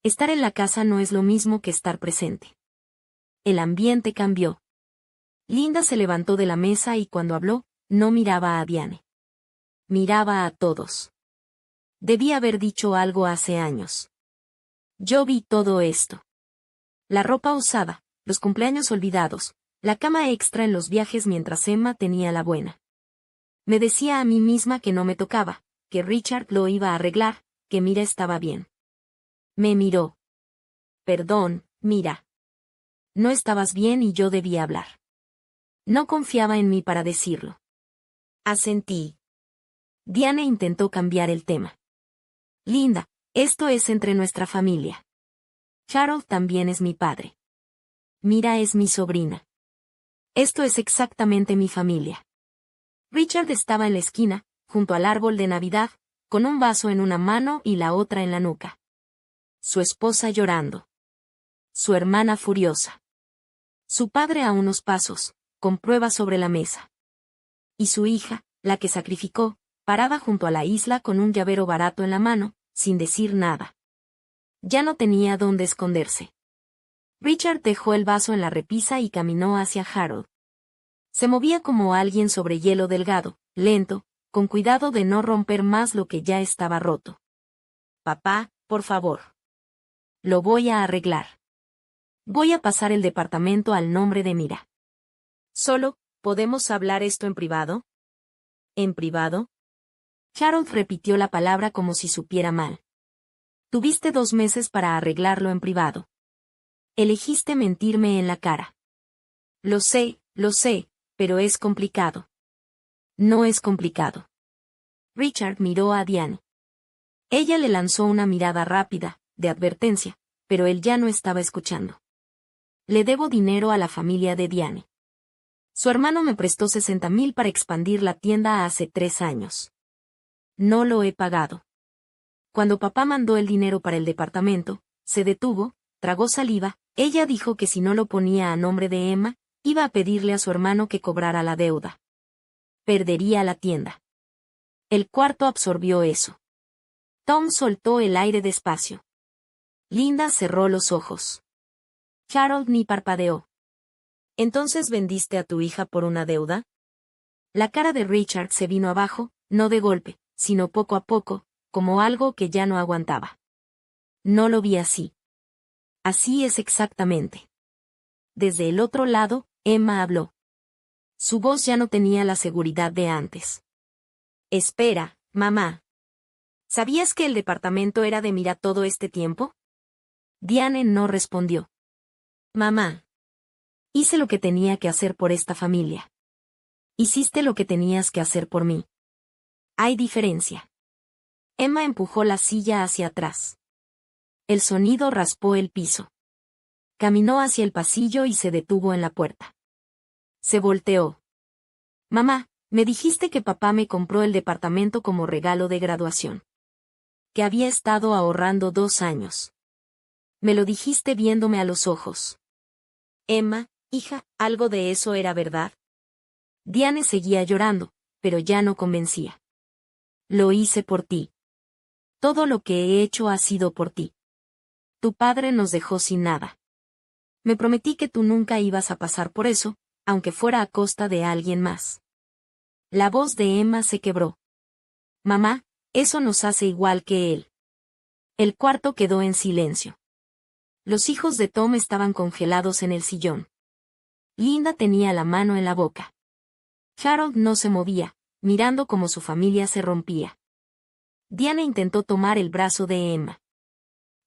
Estar en la casa no es lo mismo que estar presente. El ambiente cambió. Linda se levantó de la mesa y cuando habló, no miraba a Diane. Miraba a todos. Debía haber dicho algo hace años. Yo vi todo esto. La ropa usada, los cumpleaños olvidados, la cama extra en los viajes mientras Emma tenía la buena. Me decía a mí misma que no me tocaba, que Richard lo iba a arreglar, que Mira estaba bien. Me miró. Perdón, Mira. No estabas bien y yo debía hablar. No confiaba en mí para decirlo. Asentí. Diane intentó cambiar el tema. Linda, esto es entre nuestra familia. Harold también es mi padre. Mira es mi sobrina. Esto es exactamente mi familia. Richard estaba en la esquina, junto al árbol de Navidad, con un vaso en una mano y la otra en la nuca. Su esposa llorando. Su hermana furiosa. Su padre a unos pasos, con pruebas sobre la mesa. Y su hija, la que sacrificó, parada junto a la isla con un llavero barato en la mano, sin decir nada. Ya no tenía dónde esconderse. Richard dejó el vaso en la repisa y caminó hacia Harold. Se movía como alguien sobre hielo delgado, lento, con cuidado de no romper más lo que ya estaba roto. Papá, por favor. Lo voy a arreglar. Voy a pasar el departamento al nombre de Mira. Solo, ¿podemos hablar esto en privado? ¿En privado? Harold repitió la palabra como si supiera mal. Tuviste 2 meses para arreglarlo en privado. Elegiste mentirme en la cara. Lo sé, pero es complicado. No es complicado. Richard miró a Diane. Ella le lanzó una mirada rápida, de advertencia, pero él ya no estaba escuchando. Le debo dinero a la familia de Diane. Su hermano me prestó 60,000 para expandir la tienda hace 3 años. No lo he pagado. Cuando papá mandó el dinero para el departamento, se detuvo, tragó saliva, ella dijo que si no lo ponía a nombre de Emma, iba a pedirle a su hermano que cobrara la deuda. Perdería la tienda. El cuarto absorbió eso. Tom soltó el aire despacio. Linda cerró los ojos. Harold ni parpadeó. ¿Entonces vendiste a tu hija por una deuda? La cara de Richard se vino abajo, no de golpe, sino poco a poco, como algo que ya no aguantaba. No lo vi así. Así es exactamente. Desde el otro lado, Emma habló. Su voz ya no tenía la seguridad de antes. Espera, mamá. ¿Sabías que el departamento era de Mira todo este tiempo? Diane no respondió. Mamá. Hice lo que tenía que hacer por esta familia. Hiciste lo que tenías que hacer por mí. Hay diferencia. Emma empujó la silla hacia atrás. El sonido raspó el piso. Caminó hacia el pasillo y se detuvo en la puerta. Se volteó. Mamá, me dijiste que papá me compró el departamento como regalo de graduación. Que había estado ahorrando 2 años. Me lo dijiste viéndome a los ojos. Emma, hija, ¿algo de eso era verdad? Diane seguía llorando, pero ya no convencía. Lo hice por ti. Todo lo que he hecho ha sido por ti. Tu padre nos dejó sin nada. Me prometí que tú nunca ibas a pasar por eso, aunque fuera a costa de alguien más. La voz de Emma se quebró. Mamá, eso nos hace igual que él. El cuarto quedó en silencio. Los hijos de Tom estaban congelados en el sillón. Linda tenía la mano en la boca. Harold no se movía, mirando cómo su familia se rompía. Diana intentó tomar el brazo de Emma.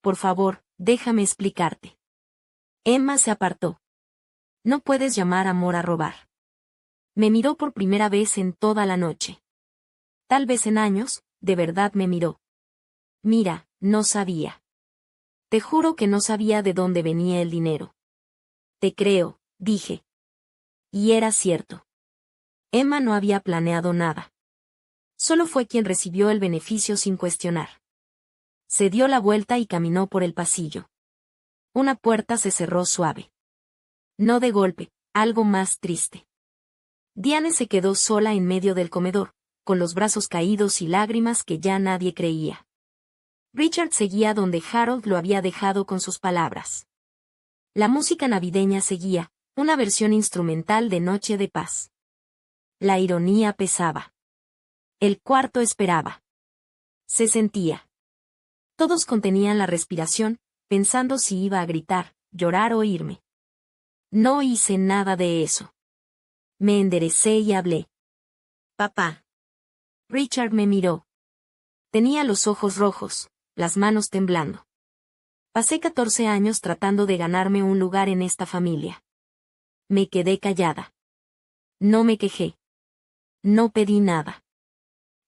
Por favor, déjame explicarte. Emma se apartó. No puedes llamar amor a robar. Me miró por primera vez en toda la noche. Tal vez en años, de verdad me miró. Mira, no sabía. Te juro que no sabía de dónde venía el dinero. Te creo, dije. Y era cierto. Emma no había planeado nada. Solo fue quien recibió el beneficio sin cuestionar. Se dio la vuelta y caminó por el pasillo. Una puerta se cerró suave. No de golpe, algo más triste. Diane se quedó sola en medio del comedor, con los brazos caídos y lágrimas que ya nadie creía. Richard seguía donde Harold lo había dejado con sus palabras. La música navideña seguía, Una versión instrumental de Noche de Paz. La ironía pesaba. El cuarto esperaba. Se sentía. Todos contenían la respiración, pensando si iba a gritar, llorar o irme. No hice nada de eso. Me enderecé y hablé. Papá. Richard me miró. Tenía los ojos rojos, las manos temblando. Pasé 14 años tratando de ganarme un lugar en esta familia. Me quedé callada. No me quejé. No pedí nada.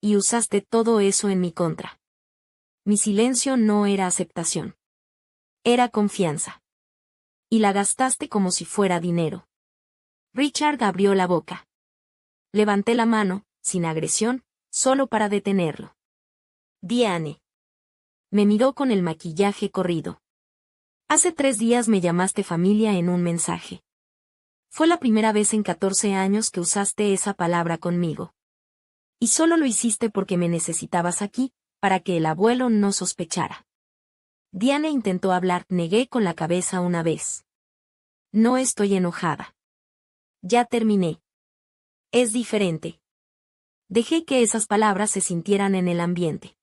Y usaste todo eso en mi contra. Mi silencio no era aceptación. Era confianza. Y la gastaste como si fuera dinero. Richard abrió la boca. Levanté la mano, sin agresión, solo para detenerlo. Diane. Me miró con el maquillaje corrido. Hace 3 días me llamaste familia en un mensaje. Fue la primera vez en 14 años que usaste esa palabra conmigo. Y solo lo hiciste porque me necesitabas aquí, para que el abuelo no sospechara. Diane intentó hablar, negué con la cabeza una vez. No estoy enojada. Ya terminé. Es diferente. Dejé que esas palabras se sintieran en el ambiente.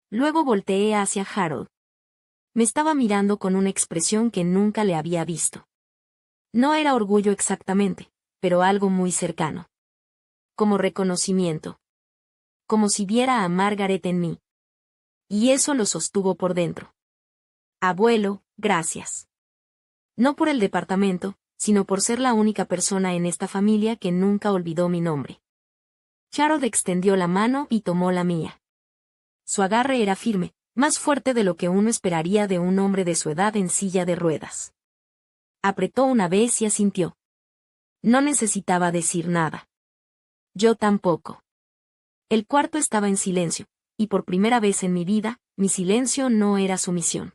Luego volteé hacia Harold. Me estaba mirando con una expresión que nunca le había visto. No era orgullo exactamente, pero algo muy cercano. Como reconocimiento. Como si viera a Margaret en mí. Y eso lo sostuvo por dentro. Abuelo, gracias. No por el departamento, sino por ser la única persona en esta familia que nunca olvidó mi nombre. Harold extendió la mano y tomó la mía. Su agarre era firme, más fuerte de lo que uno esperaría de un hombre de su edad en silla de ruedas. Apretó una vez y asintió. No necesitaba decir nada. Yo tampoco. El cuarto estaba en silencio, y por primera vez en mi vida, mi silencio no era sumisión.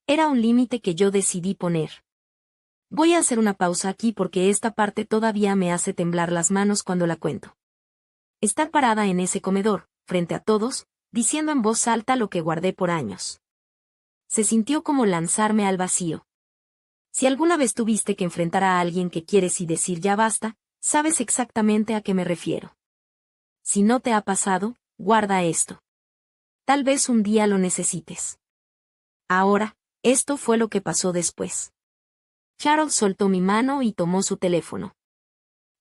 Era un límite que yo decidí poner. Voy a hacer una pausa aquí porque esta parte todavía me hace temblar las manos cuando la cuento. Estar parada en ese comedor, frente a todos, diciendo en voz alta lo que guardé por años. Se sintió como lanzarme al vacío. Si alguna vez tuviste que enfrentar a alguien que quieres y decir ya basta, sabes exactamente a qué me refiero. Si no te ha pasado, guarda esto. Tal vez un día lo necesites. Ahora, esto fue lo que pasó después. Harold soltó mi mano y tomó su teléfono.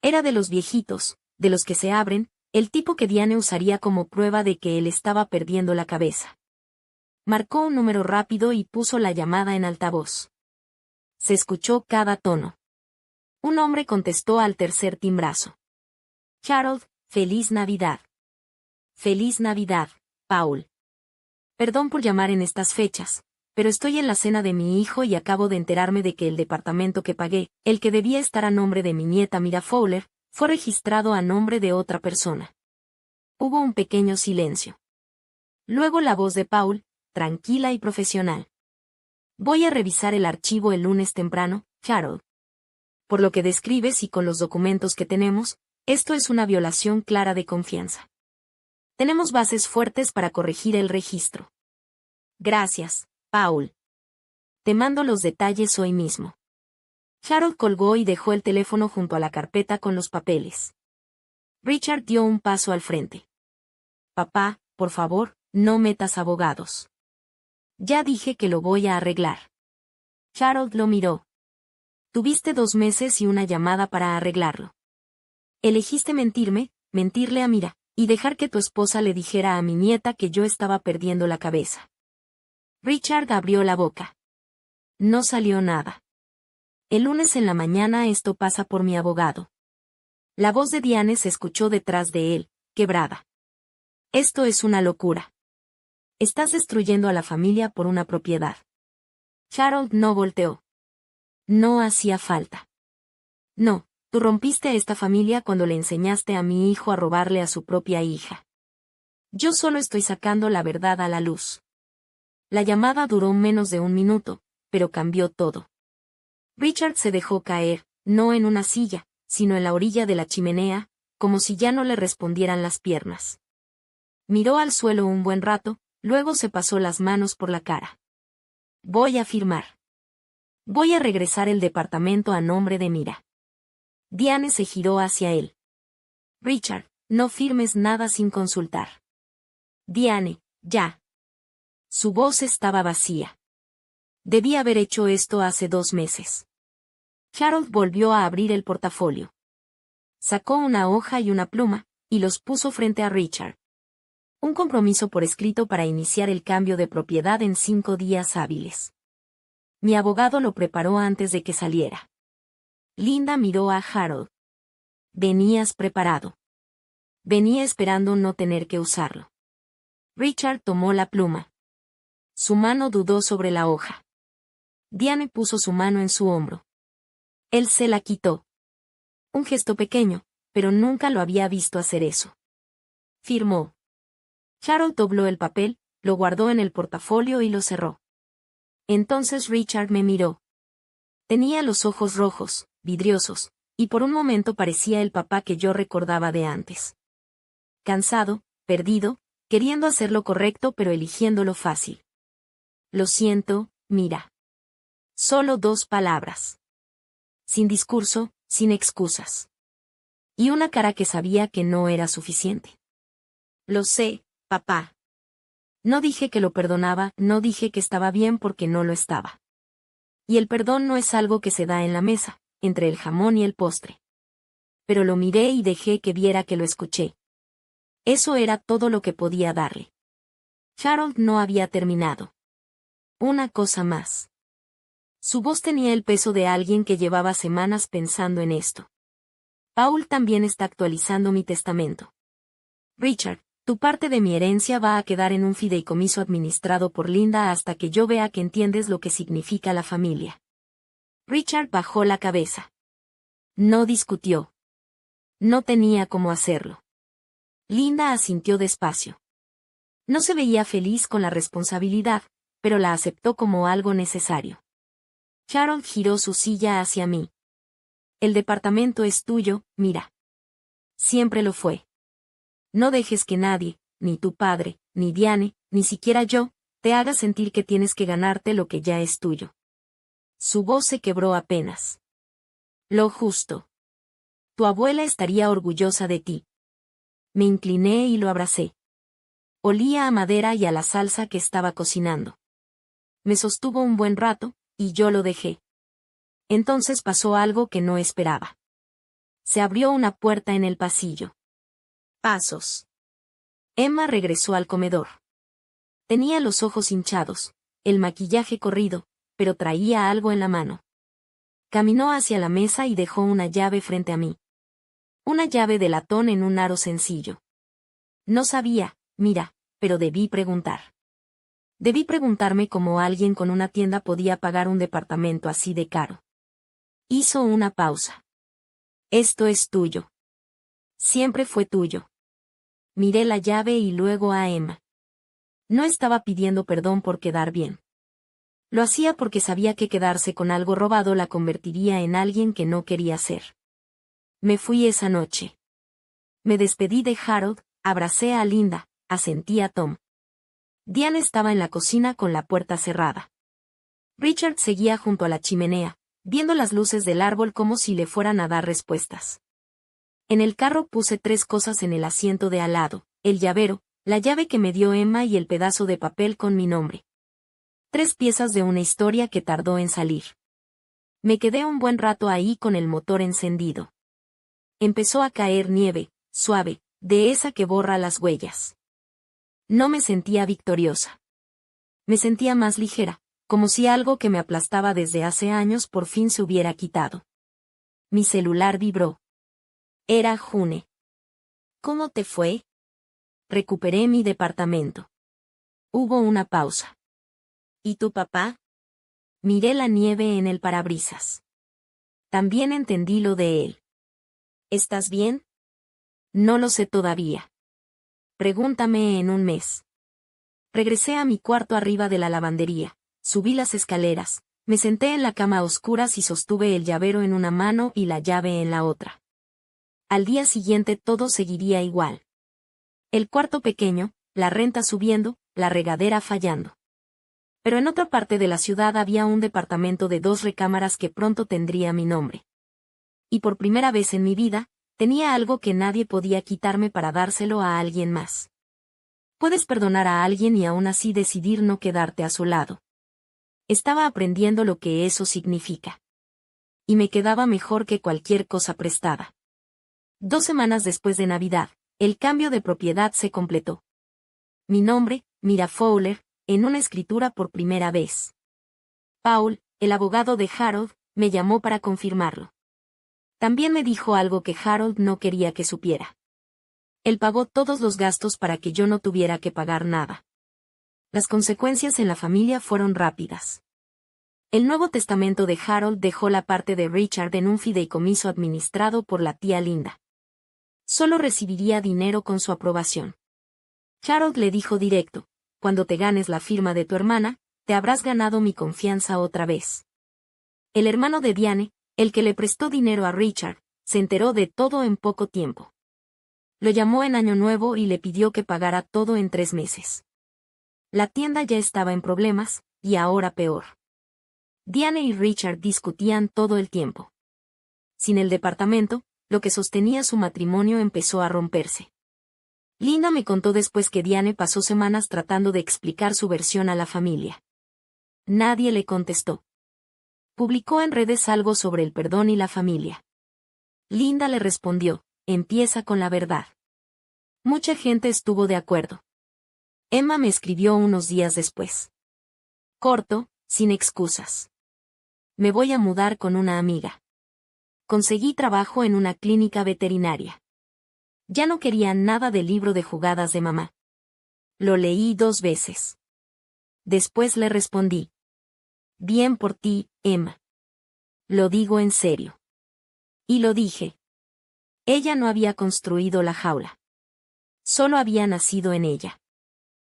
Era de los viejitos, de los que se abren, el tipo que Diane usaría como prueba de que él estaba perdiendo la cabeza. Marcó un número rápido y puso la llamada en altavoz. Se escuchó cada tono. Un hombre contestó al tercer timbrazo. Harold, feliz Navidad. Feliz Navidad, Paul. Perdón por llamar en estas fechas, pero estoy en la cena de mi hijo y acabo de enterarme de que el departamento que pagué, el que debía estar a nombre de mi nieta Mira Fowler, fue registrado a nombre de otra persona. Hubo un pequeño silencio. Luego la voz de Paul, tranquila y profesional. Voy a revisar el archivo el lunes temprano, Harold. Por lo que describes y con los documentos que tenemos, esto es una violación clara de confianza. Tenemos bases fuertes para corregir el registro. Gracias, Paul. Te mando los detalles hoy mismo. Harold colgó y dejó el teléfono junto a la carpeta con los papeles. Richard dio un paso al frente. Papá, por favor, no metas abogados. Ya dije que lo voy a arreglar. Harold lo miró. Tuviste 2 meses y una llamada para arreglarlo. Elegiste mentirme, mentirle a Mira, y dejar que tu esposa le dijera a mi nieta que yo estaba perdiendo la cabeza. Richard abrió la boca. No salió nada. El lunes en la mañana esto pasa por mi abogado. La voz de Diane se escuchó detrás de él, quebrada. Esto es una locura. Estás destruyendo a la familia por una propiedad. Harold no volteó. No hacía falta. No, tú rompiste esta familia cuando le enseñaste a mi hijo a robarle a su propia hija. Yo solo estoy sacando la verdad a la luz. La llamada duró menos de 1 minuto, pero cambió todo. Richard se dejó caer, no en una silla, sino en la orilla de la chimenea, como si ya no le respondieran las piernas. Miró al suelo un buen rato, luego se pasó las manos por la cara. Voy a firmar. Voy a regresar el departamento a nombre de Mira. Diane se giró hacia él. Richard, no firmes nada sin consultar. Diane, ya. Su voz estaba vacía. Debí haber hecho esto hace 2 meses. Harold volvió a abrir el portafolio. Sacó una hoja y una pluma, y los puso frente a Richard. Un compromiso por escrito para iniciar el cambio de propiedad en 5 días hábiles. Mi abogado lo preparó antes de que saliera. Linda miró a Harold. Venías preparado. Venía esperando no tener que usarlo. Richard tomó la pluma. Su mano dudó sobre la hoja. Diane puso su mano en su hombro. Él se la quitó. Un gesto pequeño, pero nunca lo había visto hacer eso. Firmó. Harold dobló el papel, lo guardó en el portafolio y lo cerró. Entonces Richard me miró. Tenía los ojos rojos, vidriosos, y por un momento parecía el papá que yo recordaba de antes. Cansado, perdido, queriendo hacer lo correcto pero eligiendo lo fácil. Lo siento, Mira. Solo 2 palabras. Sin discurso, sin excusas. Y una cara que sabía que no era suficiente. Lo sé, papá. No dije que lo perdonaba, no dije que estaba bien porque no lo estaba. Y el perdón no es algo que se da en la mesa, entre el jamón y el postre. Pero lo miré y dejé que viera que lo escuché. Eso era todo lo que podía darle. Harold no había terminado. Una cosa más. Su voz tenía el peso de alguien que llevaba semanas pensando en esto. Paul también está actualizando mi testamento. Richard, tu parte de mi herencia va a quedar en un fideicomiso administrado por Linda hasta que yo vea que entiendes lo que significa la familia. Richard bajó la cabeza. No discutió. No tenía cómo hacerlo. Linda asintió despacio. No se veía feliz con la responsabilidad, pero la aceptó como algo necesario. Harold giró su silla hacia mí. El departamento es tuyo, Mira. Siempre lo fue. No dejes que nadie, ni tu padre, ni Diane, ni siquiera yo, te haga sentir que tienes que ganarte lo que ya es tuyo. Su voz se quebró apenas. Lo justo. Tu abuela estaría orgullosa de ti. Me incliné y lo abracé. Olía a madera y a la salsa que estaba cocinando. Me sostuvo un buen rato, y yo lo dejé. Entonces pasó algo que no esperaba. Se abrió una puerta en el pasillo. Pasos. Emma regresó al comedor. Tenía los ojos hinchados, el maquillaje corrido, pero traía algo en la mano. Caminó hacia la mesa y dejó una llave frente a mí. Una llave de latón en un aro sencillo. No sabía, Mira, pero debí preguntar. Debí preguntarme cómo alguien con una tienda podía pagar un departamento así de caro. Hizo una pausa. Esto es tuyo. Siempre fue tuyo. Miré la llave y luego a Emma. No estaba pidiendo perdón por quedar bien. Lo hacía porque sabía que quedarse con algo robado la convertiría en alguien que no quería ser. Me fui esa noche. Me despedí de Harold, abracé a Linda, asentí a Tom. Diane estaba en la cocina con la puerta cerrada. Richard seguía junto a la chimenea, viendo las luces del árbol como si le fueran a dar respuestas. En el carro puse 3 cosas en el asiento de al lado, el llavero, la llave que me dio Emma y el pedazo de papel con mi nombre. 3 piezas de una historia que tardó en salir. Me quedé un buen rato ahí con el motor encendido. Empezó a caer nieve, suave, de esa que borra las huellas. No me sentía victoriosa. Me sentía más ligera, como si algo que me aplastaba desde hace años por fin se hubiera quitado. Mi celular vibró. Era June. ¿Cómo te fue? Recuperé mi departamento. Hubo una pausa. ¿Y tu papá? Miré la nieve en el parabrisas. También entendí lo de él. ¿Estás bien? No lo sé todavía. Pregúntame en un mes. Regresé a mi cuarto arriba de la lavandería, subí las escaleras, me senté en la cama a oscuras y sostuve el llavero en una mano y la llave en la otra. Al día siguiente todo seguiría igual. El cuarto pequeño, la renta subiendo, la regadera fallando. Pero en otra parte de la ciudad había un departamento de 2 recámaras que pronto tendría mi nombre. Y por primera vez en mi vida, tenía algo que nadie podía quitarme para dárselo a alguien más. Puedes perdonar a alguien y aún así decidir no quedarte a su lado. Estaba aprendiendo lo que eso significa. Y me quedaba mejor que cualquier cosa prestada. 2 semanas después de Navidad, el cambio de propiedad se completó. Mi nombre, Mira Fowler, en una escritura por primera vez. Paul, el abogado de Harold, me llamó para confirmarlo. También me dijo algo que Harold no quería que supiera. Él pagó todos los gastos para que yo no tuviera que pagar nada. Las consecuencias en la familia fueron rápidas. El Nuevo Testamento de Harold dejó la parte de Richard en un fideicomiso administrado por la tía Linda. Solo recibiría dinero con su aprobación. Harold le dijo directo: cuando te ganes la firma de tu hermana, te habrás ganado mi confianza otra vez. El hermano de Diane, el que le prestó dinero a Richard, se enteró de todo en poco tiempo. Lo llamó en Año Nuevo y le pidió que pagara todo en 3 meses. La tienda ya estaba en problemas, y ahora peor. Diane y Richard discutían todo el tiempo. Sin el departamento, lo que sostenía su matrimonio empezó a romperse. Linda me contó después que Diane pasó semanas tratando de explicar su versión a la familia. Nadie le contestó. Publicó en redes algo sobre el perdón y la familia. Linda le respondió: empieza con la verdad. Mucha gente estuvo de acuerdo. Emma me escribió unos días después. Corto, sin excusas. Me voy a mudar con una amiga. Conseguí trabajo en una clínica veterinaria. Ya no quería nada del libro de jugadas de mamá. Lo leí 2 veces. Después le respondí: bien por ti, Emma. Lo digo en serio. Y lo dije. Ella no había construido la jaula. Solo había nacido en ella.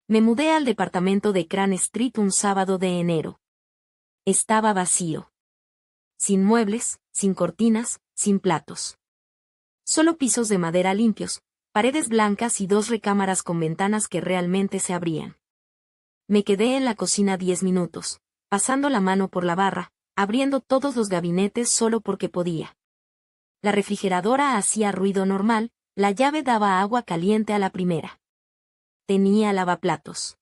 Me mudé al departamento de Crane Street un sábado de enero. Estaba vacío. Sin muebles, sin cortinas, sin platos. Solo pisos de madera limpios, paredes blancas y 2 recámaras con ventanas que realmente se abrían. Me quedé en la cocina 10 minutos, pasando la mano por la barra, abriendo todos los gabinetes solo porque podía. La refrigeradora hacía ruido normal, la llave daba agua caliente a la primera. Tenía lavaplatos.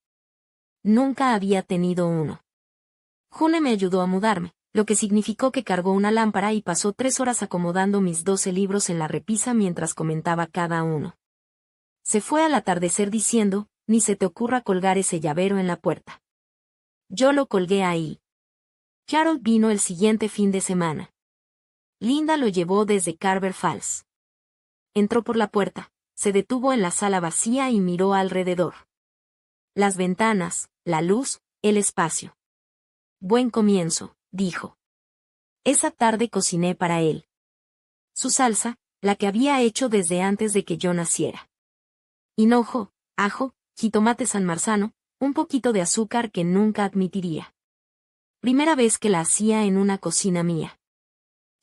Nunca había tenido uno. June me ayudó a mudarme, lo que significó que cargó una lámpara y pasó 3 horas acomodando mis 12 libros en la repisa mientras comentaba cada uno. Se fue al atardecer diciendo: ni se te ocurra colgar ese llavero en la puerta. Yo lo colgué ahí. Carol vino el siguiente fin de semana. Linda lo llevó desde Carver Falls. Entró por la puerta, se detuvo en la sala vacía y miró alrededor. Las ventanas, la luz, el espacio. Buen comienzo, dijo. Esa tarde cociné para él. Su salsa, la que había hecho desde antes de que yo naciera. Hinojo, ajo, jitomate san marzano, un poquito de azúcar que nunca admitiría. Primera vez que la hacía en una cocina mía.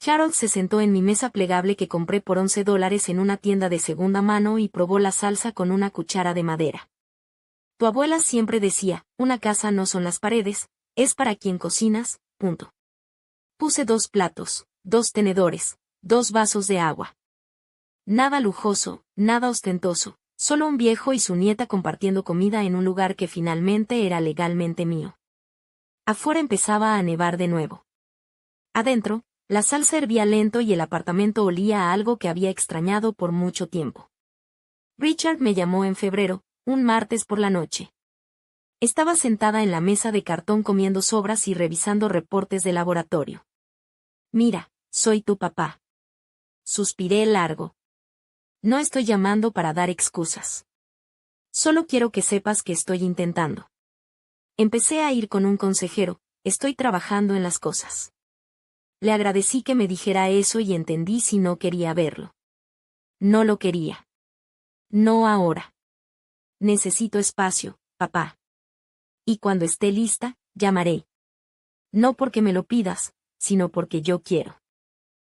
Harold se sentó en mi mesa plegable que compré por $11 en una tienda de segunda mano y probó la salsa con una cuchara de madera. Tu abuela siempre decía: una casa no son las paredes, es para quien cocinas, punto. Puse 2 platos, 2 tenedores, 2 vasos de agua. Nada lujoso, nada ostentoso, solo un viejo y su nieta compartiendo comida en un lugar que finalmente era legalmente mío. Afuera empezaba a nevar de nuevo. Adentro, la salsa hervía lento y el apartamento olía a algo que había extrañado por mucho tiempo. Richard me llamó en febrero, un martes por la noche. Estaba sentada en la mesa de cartón comiendo sobras y revisando reportes de laboratorio. Mira, soy tu papá. Suspiré largo. No estoy llamando para dar excusas. Solo quiero que sepas que estoy intentando. Empecé a ir con un consejero, estoy trabajando en las cosas. Le agradecí que me dijera eso y entendí si no quería verlo. No lo quería. No ahora. Necesito espacio, papá. Y cuando esté lista, llamaré. No porque me lo pidas, sino porque yo quiero.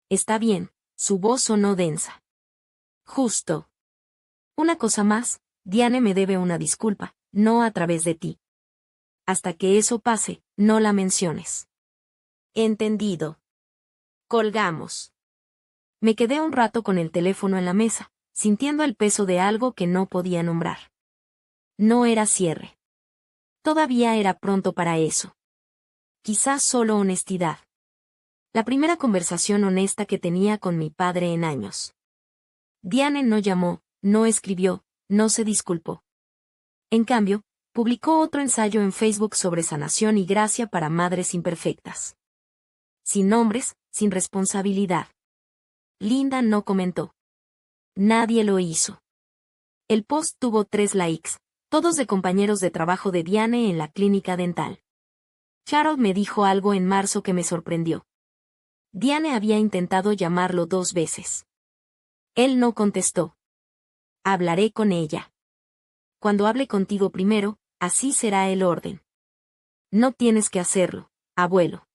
Está bien, su voz sonó densa. Justo. Una cosa más, Diane me debe una disculpa, no a través de ti. hasta que eso pase, no la menciones. Entendido. Colgamos. Me quedé un rato con el teléfono en la mesa, sintiendo el peso de algo que no podía nombrar. No era cierre. Todavía era pronto para eso. Quizás solo honestidad. La primera conversación honesta que tenía con mi padre en años. Diane no llamó, no escribió, no se disculpó. En cambio, publicó otro ensayo en Facebook sobre sanación y gracia para madres imperfectas. Sin nombres, sin responsabilidad. Linda no comentó. Nadie lo hizo. El post tuvo 3 likes, todos de compañeros de trabajo de Diane en la clínica dental. Harold me dijo algo en marzo que me sorprendió. Diane había intentado llamarlo 2 veces. Él no contestó. Hablaré con ella. Cuando hable contigo primero, así será el orden. No tienes que hacerlo, abuelo.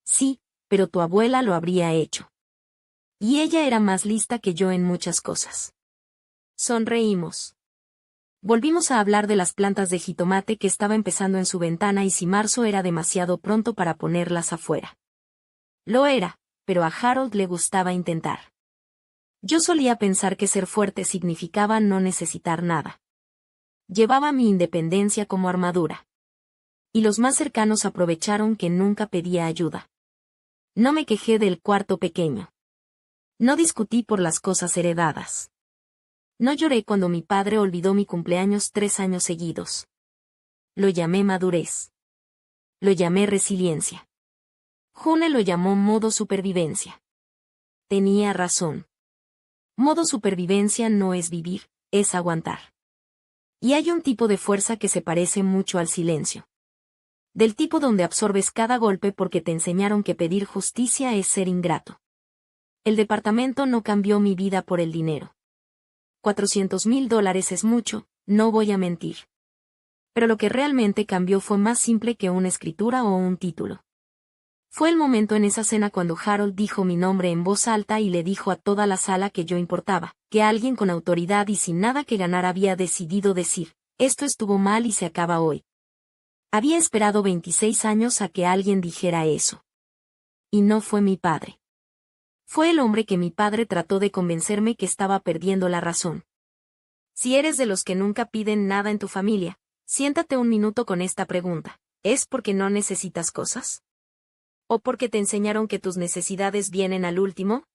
Sí, pero tu abuela lo habría hecho. Y ella era más lista que yo en muchas cosas. Sonreímos. Volvimos a hablar de las plantas de jitomate que estaba empezando en su ventana y si marzo era demasiado pronto para ponerlas afuera. Lo era, pero a Harold le gustaba intentar. Yo solía pensar que ser fuerte significaba no necesitar nada. Llevaba mi independencia como armadura. Y los más cercanos aprovecharon que nunca pedía ayuda. No me quejé del cuarto pequeño. No discutí por las cosas heredadas. No lloré cuando mi padre olvidó mi cumpleaños 3 años seguidos. Lo llamé madurez. Lo llamé resiliencia. June lo llamó modo supervivencia. Tenía razón. Modo supervivencia no es vivir, es aguantar. Y hay un tipo de fuerza que se parece mucho al silencio. Del tipo donde absorbes cada golpe porque te enseñaron que pedir justicia es ser ingrato. El departamento no cambió mi vida por el dinero. $400,000 es mucho, no voy a mentir. Pero lo que realmente cambió fue más simple que una escritura o un título. Fue el momento en esa cena cuando Harold dijo mi nombre en voz alta y le dijo a toda la sala que yo importaba, que alguien con autoridad y sin nada que ganar había decidido decir, esto estuvo mal y se acaba hoy. Había esperado 26 años a que alguien dijera eso. Y no fue mi padre. Fue el hombre que mi padre trató de convencerme que estaba perdiendo la razón. Si eres de los que nunca piden nada en tu familia, siéntate un minuto con esta pregunta, ¿es porque no necesitas cosas? ¿O porque te enseñaron que tus necesidades vienen al último?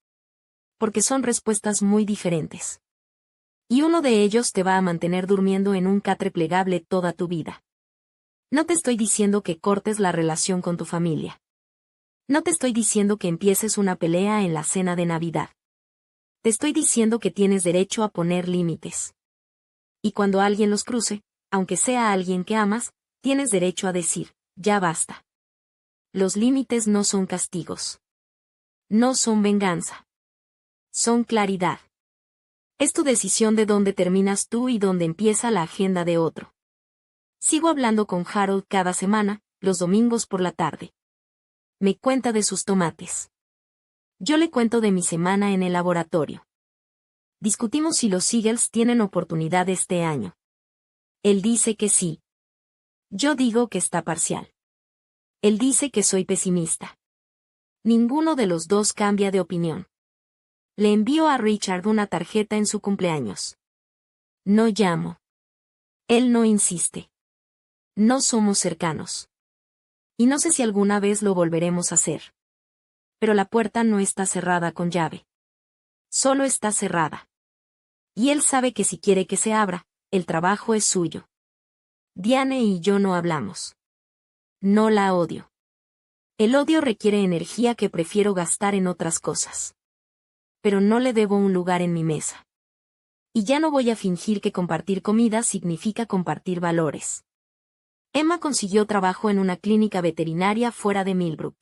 Porque son respuestas muy diferentes. Y uno de ellos te va a mantener durmiendo en un catre plegable toda tu vida. No te estoy diciendo que cortes la relación con tu familia. No te estoy diciendo que empieces una pelea en la cena de Navidad. Te estoy diciendo que tienes derecho a poner límites. Y cuando alguien los cruce, aunque sea alguien que amas, tienes derecho a decir, ya basta. Los límites no son castigos. No son venganza. Son claridad. Es tu decisión de dónde terminas tú y dónde empieza la agenda de otro. Sigo hablando con Harold cada semana, los domingos por la tarde. Me cuenta de sus tomates. Yo le cuento de mi semana en el laboratorio. Discutimos si los Eagles tienen oportunidad este año. Él dice que sí. Yo digo que está parcial. Él dice que soy pesimista. Ninguno de los dos cambia de opinión. Le envío a Richard una tarjeta en su cumpleaños. No llamo. Él no insiste. No somos cercanos. Y no sé si alguna vez lo volveremos a hacer. Pero la puerta no está cerrada con llave. Solo está cerrada. Y él sabe que si quiere que se abra, el trabajo es suyo. Diane y yo no hablamos. No la odio. El odio requiere energía que prefiero gastar en otras cosas. Pero no le debo un lugar en mi mesa. Y ya no voy a fingir que compartir comida significa compartir valores. Emma consiguió trabajo en una clínica veterinaria fuera de Millbrook.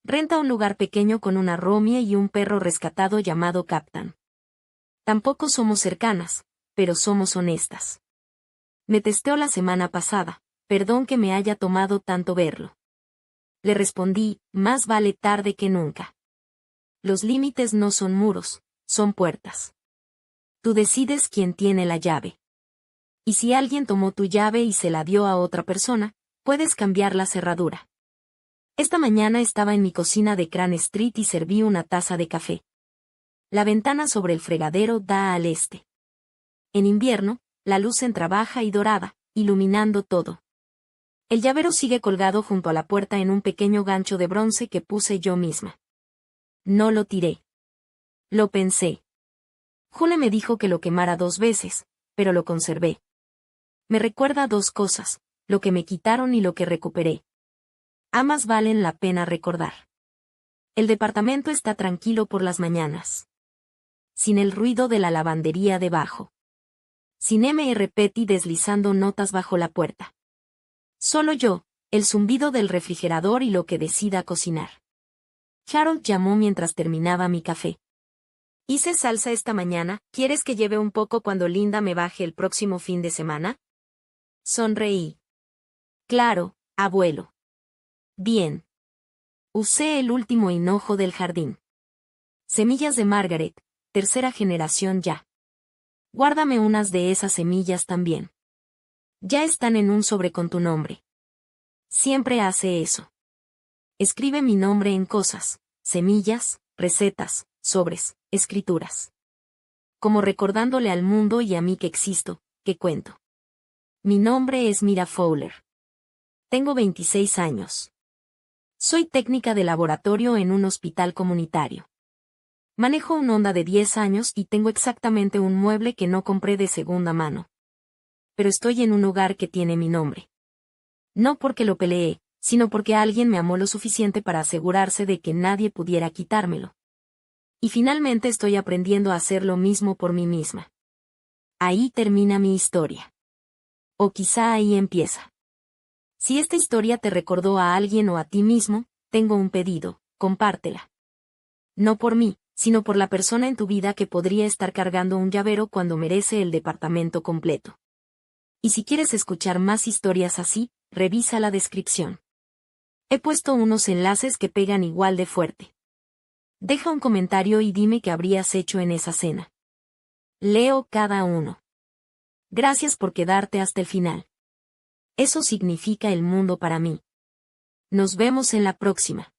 Renta un lugar pequeño con una romie y un perro rescatado llamado Captain. Tampoco somos cercanas, pero somos honestas. Me testeó la semana pasada, perdón que me haya tomado tanto verlo. Le respondí, más vale tarde que nunca. Los límites no son muros, son puertas. Tú decides quién tiene la llave. Y si alguien tomó tu llave y se la dio a otra persona, Puedes cambiar la cerradura. Esta mañana estaba en mi cocina de Crane Street y serví una taza de café. La ventana sobre el fregadero da al este. En invierno, la luz entra baja y dorada, iluminando todo. El llavero sigue colgado junto a la puerta en un pequeño gancho de bronce que puse yo misma. No lo tiré. Lo pensé. Jule me dijo que lo quemara 2 veces, pero lo conservé. Me recuerda 2 cosas, lo que me quitaron y lo que recuperé. Ambas valen la pena recordar. El departamento está tranquilo por las mañanas. Sin el ruido de la lavandería debajo. Sin Mr. Petty deslizando notas bajo la puerta. Solo yo, el zumbido del refrigerador y lo que decida cocinar. Harold llamó mientras terminaba mi café. Hice salsa esta mañana, ¿quieres que lleve un poco cuando Linda me baje el próximo fin de semana? Sonreí. Claro, abuelo. Bien. Usé el último hinojo del jardín. Semillas de Margaret, 3ª generación ya. Guárdame unas de esas semillas también. Ya están en un sobre con tu nombre. Siempre hace eso. Escribe mi nombre en cosas, semillas, recetas, sobres, escrituras. Como recordándole al mundo y a mí que existo, que cuento. Mi nombre es Mira Fowler. Tengo 26 años. Soy técnica de laboratorio en un hospital comunitario. Manejo un Honda de 10 años y tengo exactamente un mueble que no compré de segunda mano. Pero estoy en un hogar que tiene mi nombre. No porque lo peleé, sino porque alguien me amó lo suficiente para asegurarse de que nadie pudiera quitármelo. Y finalmente estoy aprendiendo a hacer lo mismo por mí misma. Ahí termina mi historia. O quizá ahí empieza. Si esta historia te recordó a alguien o a ti mismo, tengo un pedido, compártela. No por mí, sino por la persona en tu vida que podría estar cargando un llavero cuando merece el departamento completo. Y si quieres escuchar más historias así, revisa la descripción. He puesto unos enlaces que pegan igual de fuerte. Deja un comentario y dime qué habrías hecho en esa cena. Leo cada uno. Gracias por quedarte hasta el final. Eso significa el mundo para mí. Nos vemos en la próxima.